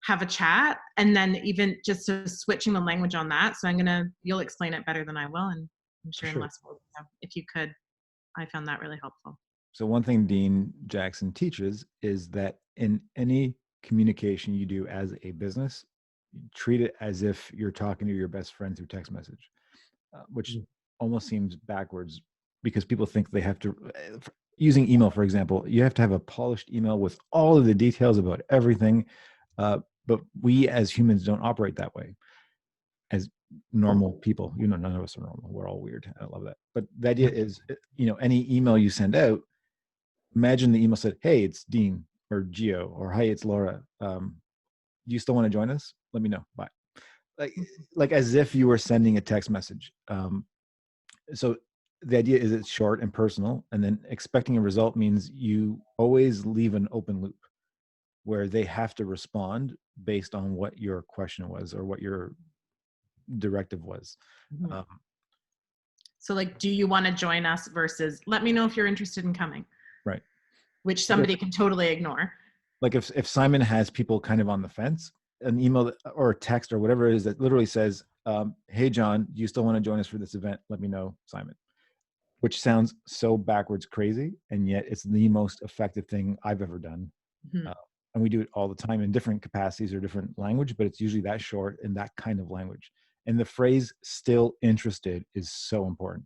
have a chat, and then even just switching the language on that. So you'll explain it better than I will, and I'm sure sure. unless if you could, I found that really helpful. So one thing Dean Jackson teaches is that in any communication you do as a business, treat it as if you're talking to your best friend through text message, which almost seems backwards because people think they have to, using email, for example, you have to have a polished email with all of the details about everything. But we as humans don't operate that way. As normal people, none of us are normal. We're all weird. I love that. But the idea is, any email you send out, imagine the email said, hey, it's Dean or Gio, or hey, it's Laura. Do you still want to join us? Let me know. Bye. Like as if you were sending a text message. So the idea is it's short and personal, and then expecting a result means you always leave an open loop where they have to respond based on what your question was or what your directive was. Mm-hmm. So like, do you want to join us versus let me know if you're interested in coming? Right. Which somebody can totally ignore. Like if Simon has people kind of on the fence, an email or a text or whatever it is that literally says, hey, John, do you still want to join us for this event? Let me know, Simon. Which sounds so backwards crazy. And yet it's the most effective thing I've ever done. Mm-hmm. And we do it all the time in different capacities or different language, but it's usually that short and that kind of language. And the phrase still interested is so important.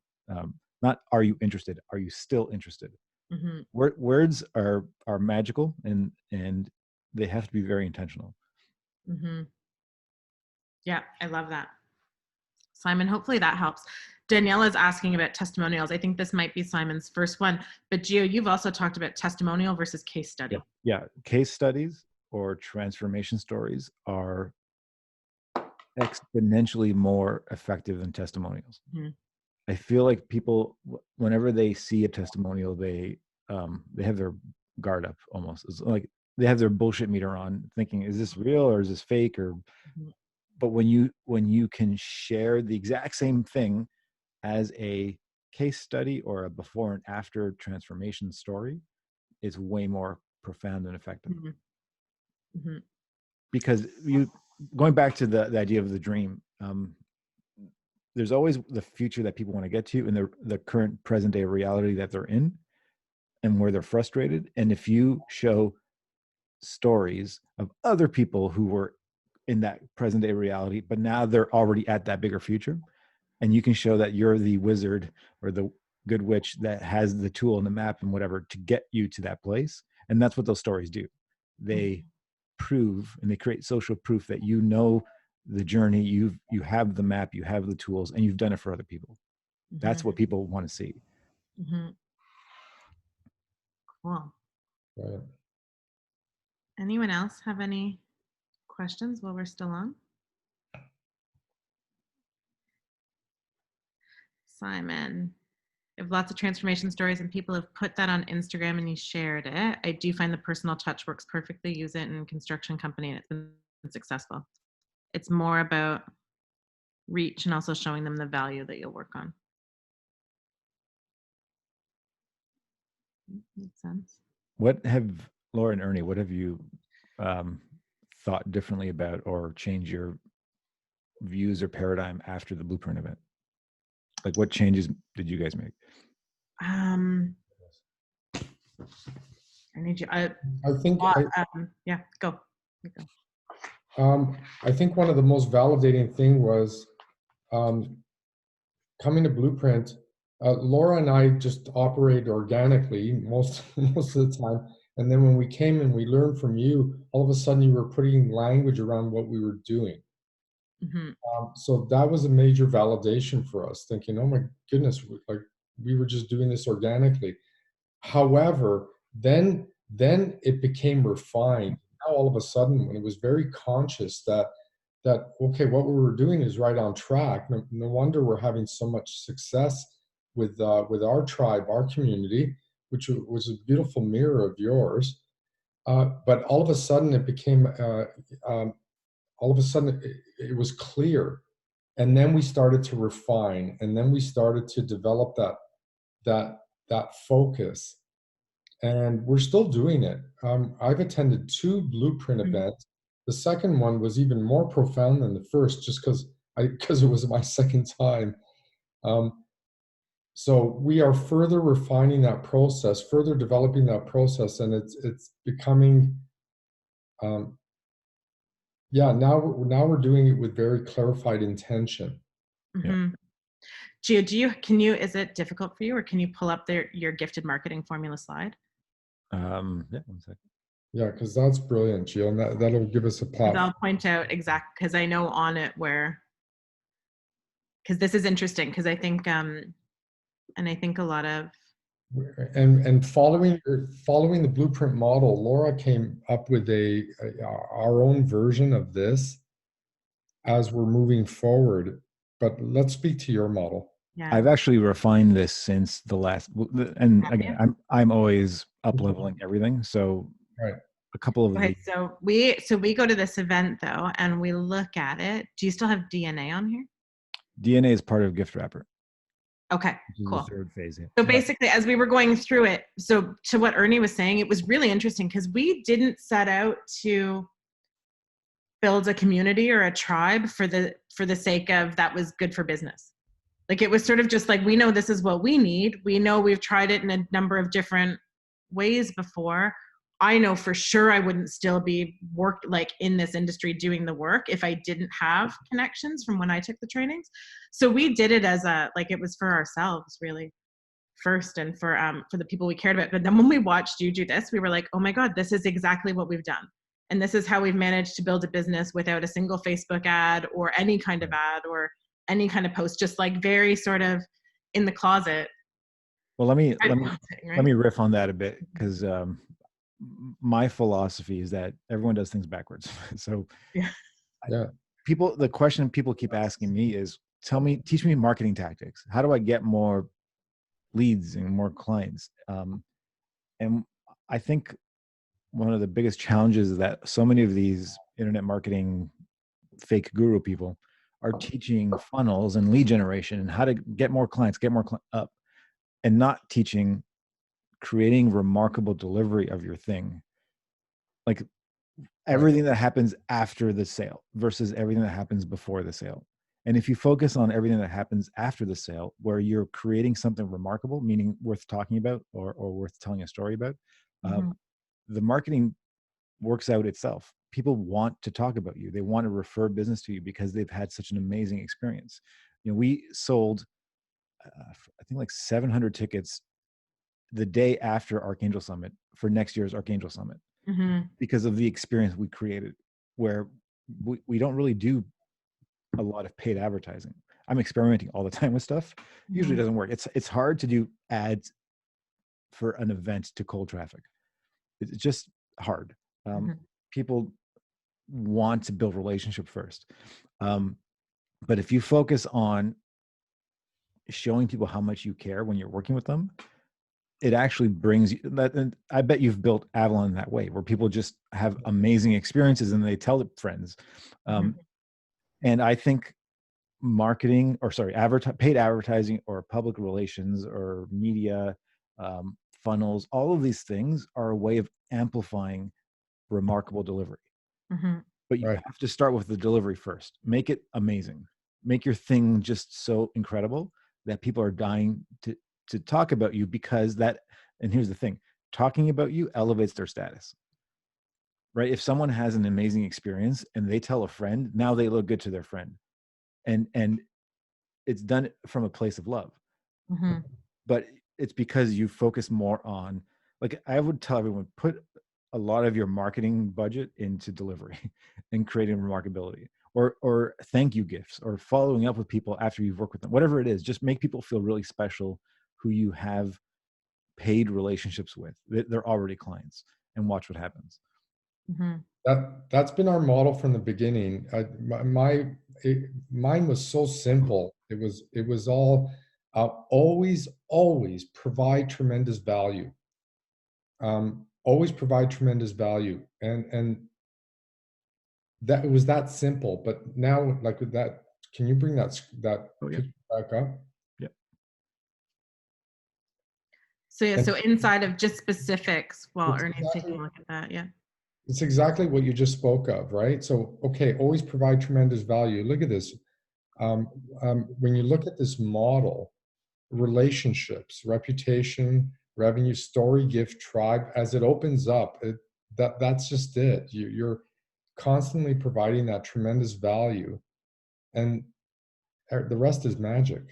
Not are you interested? Are you still interested? Mm-hmm. Words are magical and they have to be very intentional. Mm-hmm. Yeah, I love that. Simon, hopefully that helps. Danielle is asking about testimonials. I think this might be Simon's first one, but Gio, you've also talked about testimonial versus case study. Yeah. Case studies or transformation stories are exponentially more effective than testimonials. Mm-hmm. I feel like people, whenever they see a testimonial, they have their guard up almost. It's like they have their bullshit meter on, thinking, is this real or is this fake? Or, mm-hmm. But when you can share the exact same thing as a case study or a before and after transformation story, it's way more profound and effective. Mm-hmm. Mm-hmm. Because going back to the idea of the dream, there's always the future that people want to get to and the current present day reality that they're in and where they're frustrated. And if you show stories of other people who were in that present day reality, but now they're already at that bigger future, and you can show that you're the wizard or the good witch that has the tool and the map and whatever to get you to that place. And that's what those stories do. They prove and they create social proof that the journey, you have the map, you have the tools, and you've done it for other people. Mm-hmm. That's what people want to see. Mm-hmm. Cool. Right. Anyone else have any questions while we're still on? Simon, I have lots of transformation stories and people have put that on Instagram and you shared it. I do find the personal touch works perfectly. Use it in construction company and it's been successful. It's more about reach and also showing them the value that you'll work on. Makes sense. Laura and Ernie, what have you thought differently about or changed your views or paradigm after the Blueprint event? Like what changes did you guys make? I need you. I think. Yeah, go. I think one of the most validating thing was coming to Blueprint. Laura and I just operate organically most of the time, and then when we came and we learned from you, all of a sudden you were putting language around what we were doing. Mm-hmm. So that was a major validation for us, thinking, "Oh my goodness, we were just doing this organically." However, then it became refined. Now all of a sudden, when it was very conscious that okay, what we were doing is right on track. No wonder we're having so much success with our tribe, our community, which was a beautiful mirror of yours. But all of a sudden, it became all of a sudden it was clear And then we started to refine, and then we started to develop that focus. And we're still doing it. I've attended 2 blueprint events. The second one was even more profound than the first, just because it was my second time. So we are further refining that process, further developing that process, and it's becoming, yeah. Now we're doing it with very clarified intention. Mm-hmm. Gio, can you, is it difficult for you, or can you pull up your gifted marketing formula slide? Yeah, 1 second. Yeah, because that's brilliant, Gio, and that'll give us a platform. I'll point out because I know on it because this is interesting, because I think, and I think a lot of, And following the blueprint model, Laura came up with our own version of this as we're moving forward. But let's speak to your model. yeah. I've actually refined this since the last, and again, I'm always up leveling everything. So Right. a couple of Okay, so we go to this event though, and we look at it. Do you still have DNA on here? DNA is part of gift wrapper. Okay, Which is cool. the 3rd phase. Yeah. So basically, as we were going through it, so to what Ernie was saying, it was really interesting because we didn't set out to build a community or a tribe for the sake of that was good for business. Like, it was sort of just like, we know this is what we need. We know we've tried it in a number of different ways before. I know for sure I wouldn't still be in this industry doing the work if I didn't have connections from when I took the trainings. So we did it as it was for ourselves, really, first, and for the people we cared about. But then when we watched you do this, we were like, oh my God, this is exactly what we've done. And this is how we've managed to build a business without a single Facebook ad or any kind of ad or any kind of post, just like very sort of in the closet. Well, let me riff on that a bit, because my philosophy is that everyone does things backwards. So yeah. The question people keep asking me is, teach me marketing tactics. How do I get more leads and more clients? And I think one of the biggest challenges is that so many of these internet marketing fake guru people are teaching funnels and lead generation and how to get more clients, up, and not teaching creating remarkable delivery of your thing. Like everything that happens after the sale versus everything that happens before the sale. And if you focus on everything that happens after the sale, where you're creating something remarkable, meaning worth talking about or worth telling a story about, the marketing works out itself. People want to talk about you. They want to refer business to you because they've had such an amazing experience. We sold, I think, like 700 tickets the day after Archangel Summit for next year's Archangel Summit, because of the experience we created, where we don't really do a lot of paid advertising. I'm experimenting all the time with stuff. Usually doesn't work. It's hard to do ads for an event to cold traffic. It's just hard. People want to build relationship first. But if you focus on showing people how much you care when you're working with them, it actually brings you that. And I bet you've built Avalon that way, where people just have amazing experiences and they tell their friends. And I think marketing, or sorry, paid advertising or public relations or media, funnels, all of these things are a way of amplifying remarkable delivery. But you have to start with the delivery first. Make it amazing. Make your thing just so incredible that people are dying to talk about you, because and here's the thing, talking about you elevates their status, right? If someone has an amazing experience and they tell a friend, now they look good to their friend. And it's done from a place of love. But it's because you focus more on, like, I would tell everyone, put a lot of your marketing budget into delivery and creating remarkability, or thank you gifts, or following up with people after you've worked with them, whatever it is. Just make people feel really special who you have paid relationships with. They're already clients, and watch what happens. That's been our model from the beginning. Mine was so simple. It was all always provide tremendous value. Always provide tremendous value, and that it was that simple. But now, like with that Can you bring that Oh, yeah. picture back up? Yep. So yeah, And so inside of just specifics, while it's Ernie's exactly, taking a look at that, yeah. it's exactly what you just spoke of, right? So, okay, always provide tremendous value. Look at this. When you look at this model, relationships, reputation, revenue, story, gift, tribe, as it opens up, that's just it. You're constantly providing that tremendous value, and the rest is magic.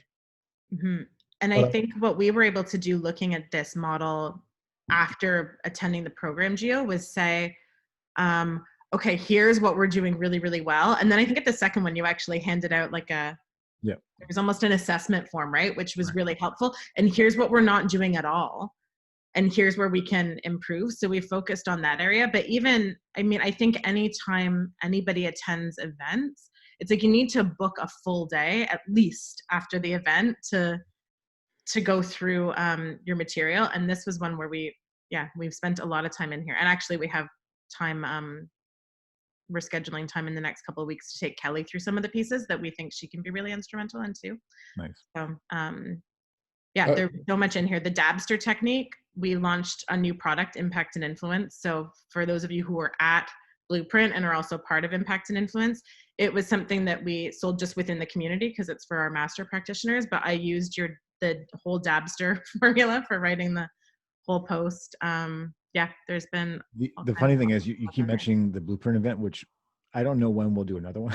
Hmm. And I But think what we were able to do looking at this model after attending the program, Gio, was say, okay, here's what we're doing really, really well. And then I think at the second one, you actually handed out like Yeah. there was almost an assessment form, right? Which was Right. really helpful. And here's what we're not doing at all. And here's where we can improve. So we focused on that area. But even, I mean, I think anytime anybody attends events, it's like you need to book a full day at least after the event to go through your material. And this was one where we've spent a lot of time in here. And actually we have time, we're scheduling time in the next couple of weeks to take Kelly through some of the pieces that we think she can be really instrumental in too. Nice. So yeah, there's so much in here. The Dabster technique, we launched a new product, Impact and Influence. So for those of you who are at Blueprint and are also part of Impact and Influence, it was something that we sold just within the community because it's for our master practitioners, but I used the whole Dabster formula for writing the whole post. Yeah, there's been The funny thing is you keep mentioning the Blueprint event, which I don't know when we'll do another one.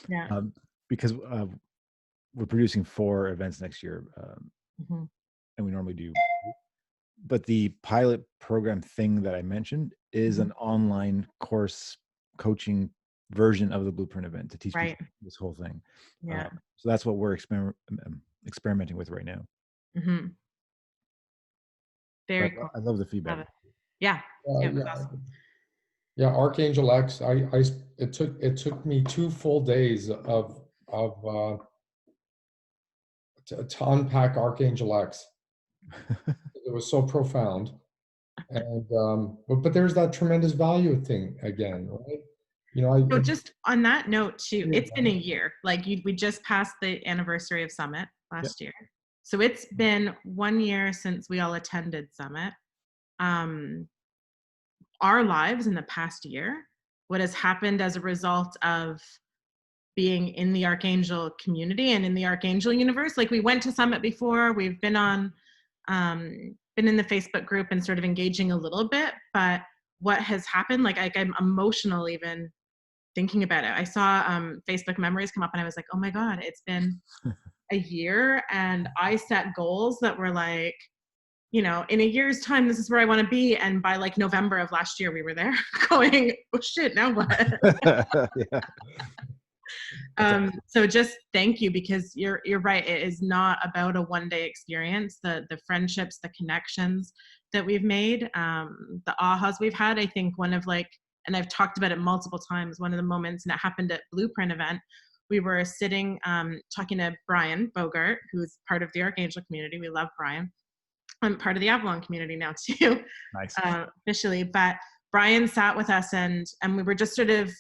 Yeah. Because we're producing 4 events next year, Mm-hmm. and we normally do. But the pilot program thing that I mentioned is an online course coaching version of the Blueprint event to teach people this whole thing. Yeah. So that's what we're experimenting with right now. Mm-hmm. Very cool. I love the feedback. Yeah. yeah, awesome. yeah, Archangel X. It took me 2 full days of to unpack Archangel X. It was so profound, and but there's that tremendous value thing again, right? You know, So just on that note too, it's been a year. Like we just passed the anniversary of Summit last year. So it's been 1 year since we all attended Summit. Our lives in the past year, what has happened as a result of being in the Archangel community and in the Archangel universe. Like we went to Summit before, we've been on, been in the Facebook group and sort of engaging a little bit, but what has happened, like I'm emotional even thinking about it. I saw Facebook memories come up and I was like, oh my God, it's been a year. And I set goals that were like, you know, in a year's time, this is where I want to be. And by like November of last year, we were there going, oh shit, now what? Yeah. So just thank you, because you're right. It is not about a one-day experience. The friendships, the connections that we've made, the ahas we've had. I think one of like, and I've talked about it multiple times, one of the moments, and it happened at Blueprint event, we were sitting talking to Brian Bogart, who's part of the Archangel community. We love Brian. I'm part of the Avalon community now too. Nice. Officially, but Brian sat with us and we were just sort of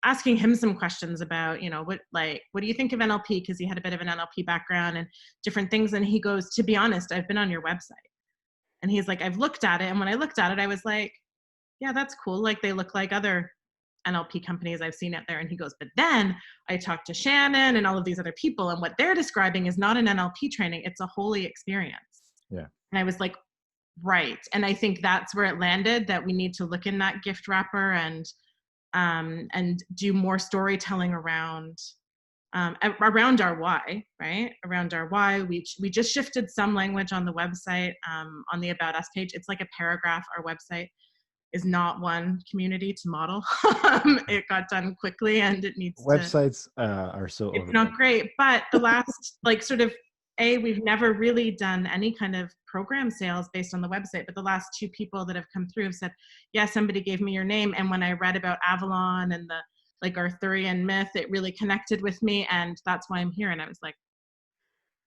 asking him some questions about, you know, what do you think of NLP? Because he had a bit of an NLP background and different things. And he goes, to be honest, I've been on your website. And he's like, I've looked at it. And when I looked at it, I was like, yeah, that's cool. Like they look like other NLP companies I've seen out there. And he goes, but then I talked to Shannon and all of these other people, and what they're describing is not an NLP training. It's a holy experience. Yeah. And I was like, right. And I think that's where it landed, that we need to look in that gift wrapper and do more storytelling around our why, right? Around our why. We just shifted some language on the website, on the About Us page. It's like a paragraph. Our website is not one community to model. It got done quickly and it needs websites are so it's not great. But the last like sort of we've never really done any kind of program sales based on the website, but the last 2 people that have come through have said, yeah, somebody gave me your name, and when I read about Avalon and the like Arthurian myth, it really connected with me, and that's why I'm here. And I was like,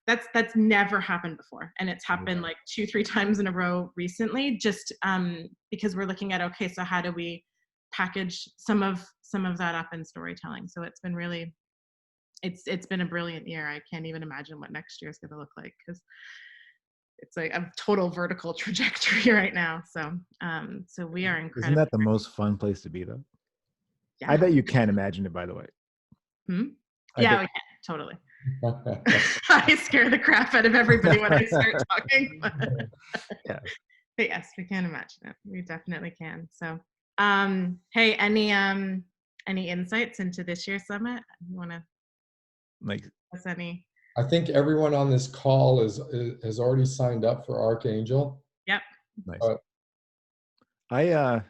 that's never happened before, and it's happened like 2-3 times in a row recently, just because we're looking at, okay, so how do we package some of that up in storytelling? So it's been really it's been a brilliant year. I can't even imagine what next year is going to look like, because it's like a total vertical trajectory right now. So so we are incredible. Isn't that the most fun place to be, though? Yeah. I bet you can't imagine it, by the way. Yeah, we can, totally. I scare the crap out of everybody when I start talking. Yeah. But yes, we can imagine it. We definitely can. So, hey, any insights into this year's summit? You want to Like, us any? I think everyone on this call has already signed up for Archangel. Yep. nice. Uh, Yeah.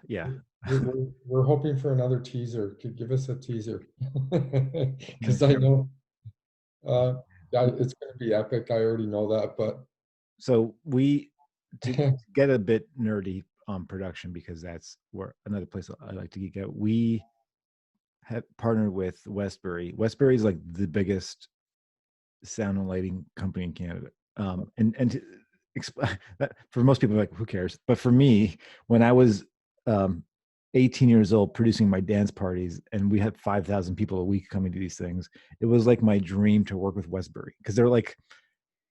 We're hoping for another teaser. Could give us a teaser, because I know it's going to be epic. I already know that, but So to get a bit nerdy on production, because that's where another place I like to geek out. We have partnered with Westbury. Westbury is like the biggest sound and lighting company in Canada. And to for most people, like, who cares? But for me, when I was 18 years old, producing my dance parties, and we had 5,000 people a week coming to these things, it was like my dream to work with Westbury, because they're like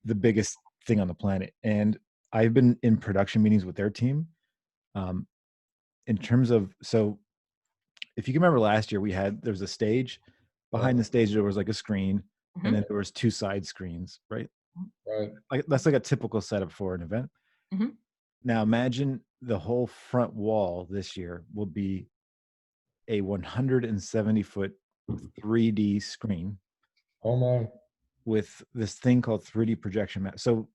the biggest thing on the planet. And I've been in production meetings with their team. In terms of, so if you can remember last year, there was a stage. Behind the stage, there was like a screen, and then there was 2 side screens, right? right. Like, that's like a typical setup for an event. Now imagine the whole front wall this year will be a 170-foot 3D screen. Oh my. With this thing called 3D projection map. So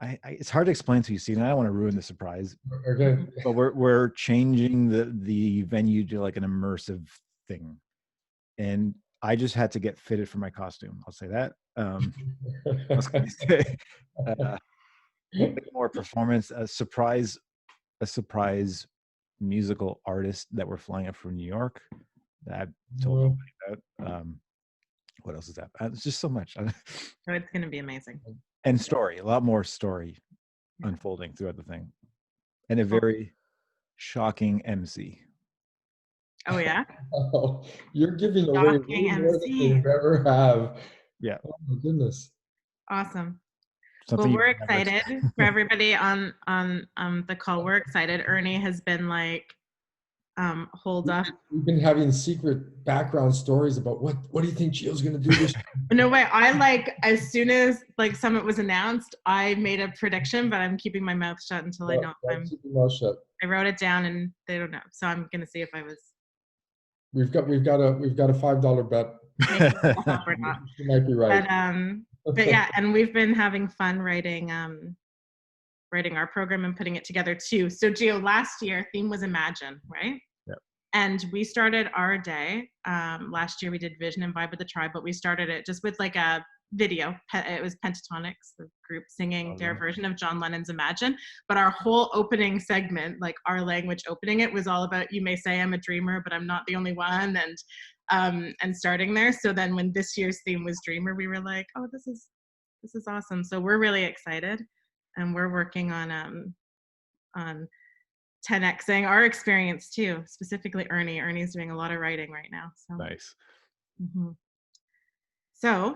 it's hard to explain to you, Steve, and I don't want to ruin the surprise. Okay. But we're changing the venue to like an immersive thing, and I just had to get fitted for my costume. I'll say that. I was going to say more performance, a surprise musical artist that we're flying up from New York. That I told nobody about. What else is that? It's just so much. So it's going to be amazing. And story, a lot more story unfolding throughout the thing, and a very shocking MC. Oh yeah. Oh, you're giving away way more than you ever have. Yeah. Oh my goodness. Awesome. Something well, we're excited for everybody on the call. We're excited. Ernie has been like hold up. We've been having secret background stories about what do you think Gio's gonna do this year? No way. I like, as soon as like Summit was announced, I made a prediction, but I'm keeping my mouth shut until I know if keep your mouth shut. I wrote it down and they don't know. So I'm gonna see if I was. We've got a $5 bet. Or not. You might be right. But yeah, and we've been having fun writing our program and putting it together too. So Gio, last year theme was Imagine, right? Yep. And we started our day. Last year we did Vision and Vibe with the Tribe, but we started it just with like a video. It was Pentatonics, the group, singing their version of John Lennon's Imagine. But our whole opening segment, like our language opening it, was all about, you may say I'm a dreamer, but I'm not the only one, and starting there. So then when this year's theme was Dreamer, we were like, oh, this is awesome. So we're really excited, and we're working on 10xing our experience too, specifically Ernie's doing a lot of writing right now. So nice. So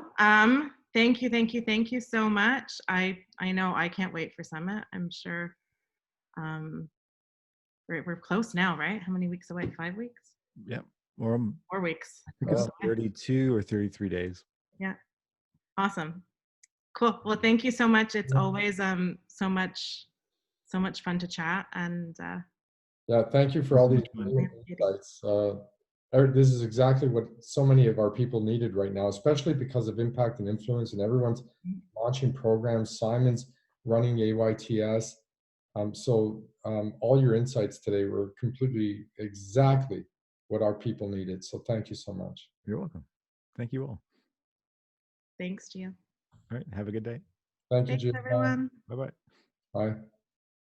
thank you so much. I know I can't wait for Summit. I'm sure we're close now, right? How many weeks away? 5 weeks? Yep. Or 4 weeks. I think it's 32 or 33 days. Yeah. Awesome. Cool. Well, thank you so much. It's always so much fun to chat, and yeah, thank you for all these insights. This is exactly what so many of our people needed right now, especially because of impact and influence, and everyone's launching programs. Simon's running AYTS. So all your insights today were completely exactly what our people needed. So thank you so much. You're welcome. Thank you all. Thanks, Gio. All right. Have a good day. Thank you, Thanks, Gio. everyone. Bye-bye. Bye.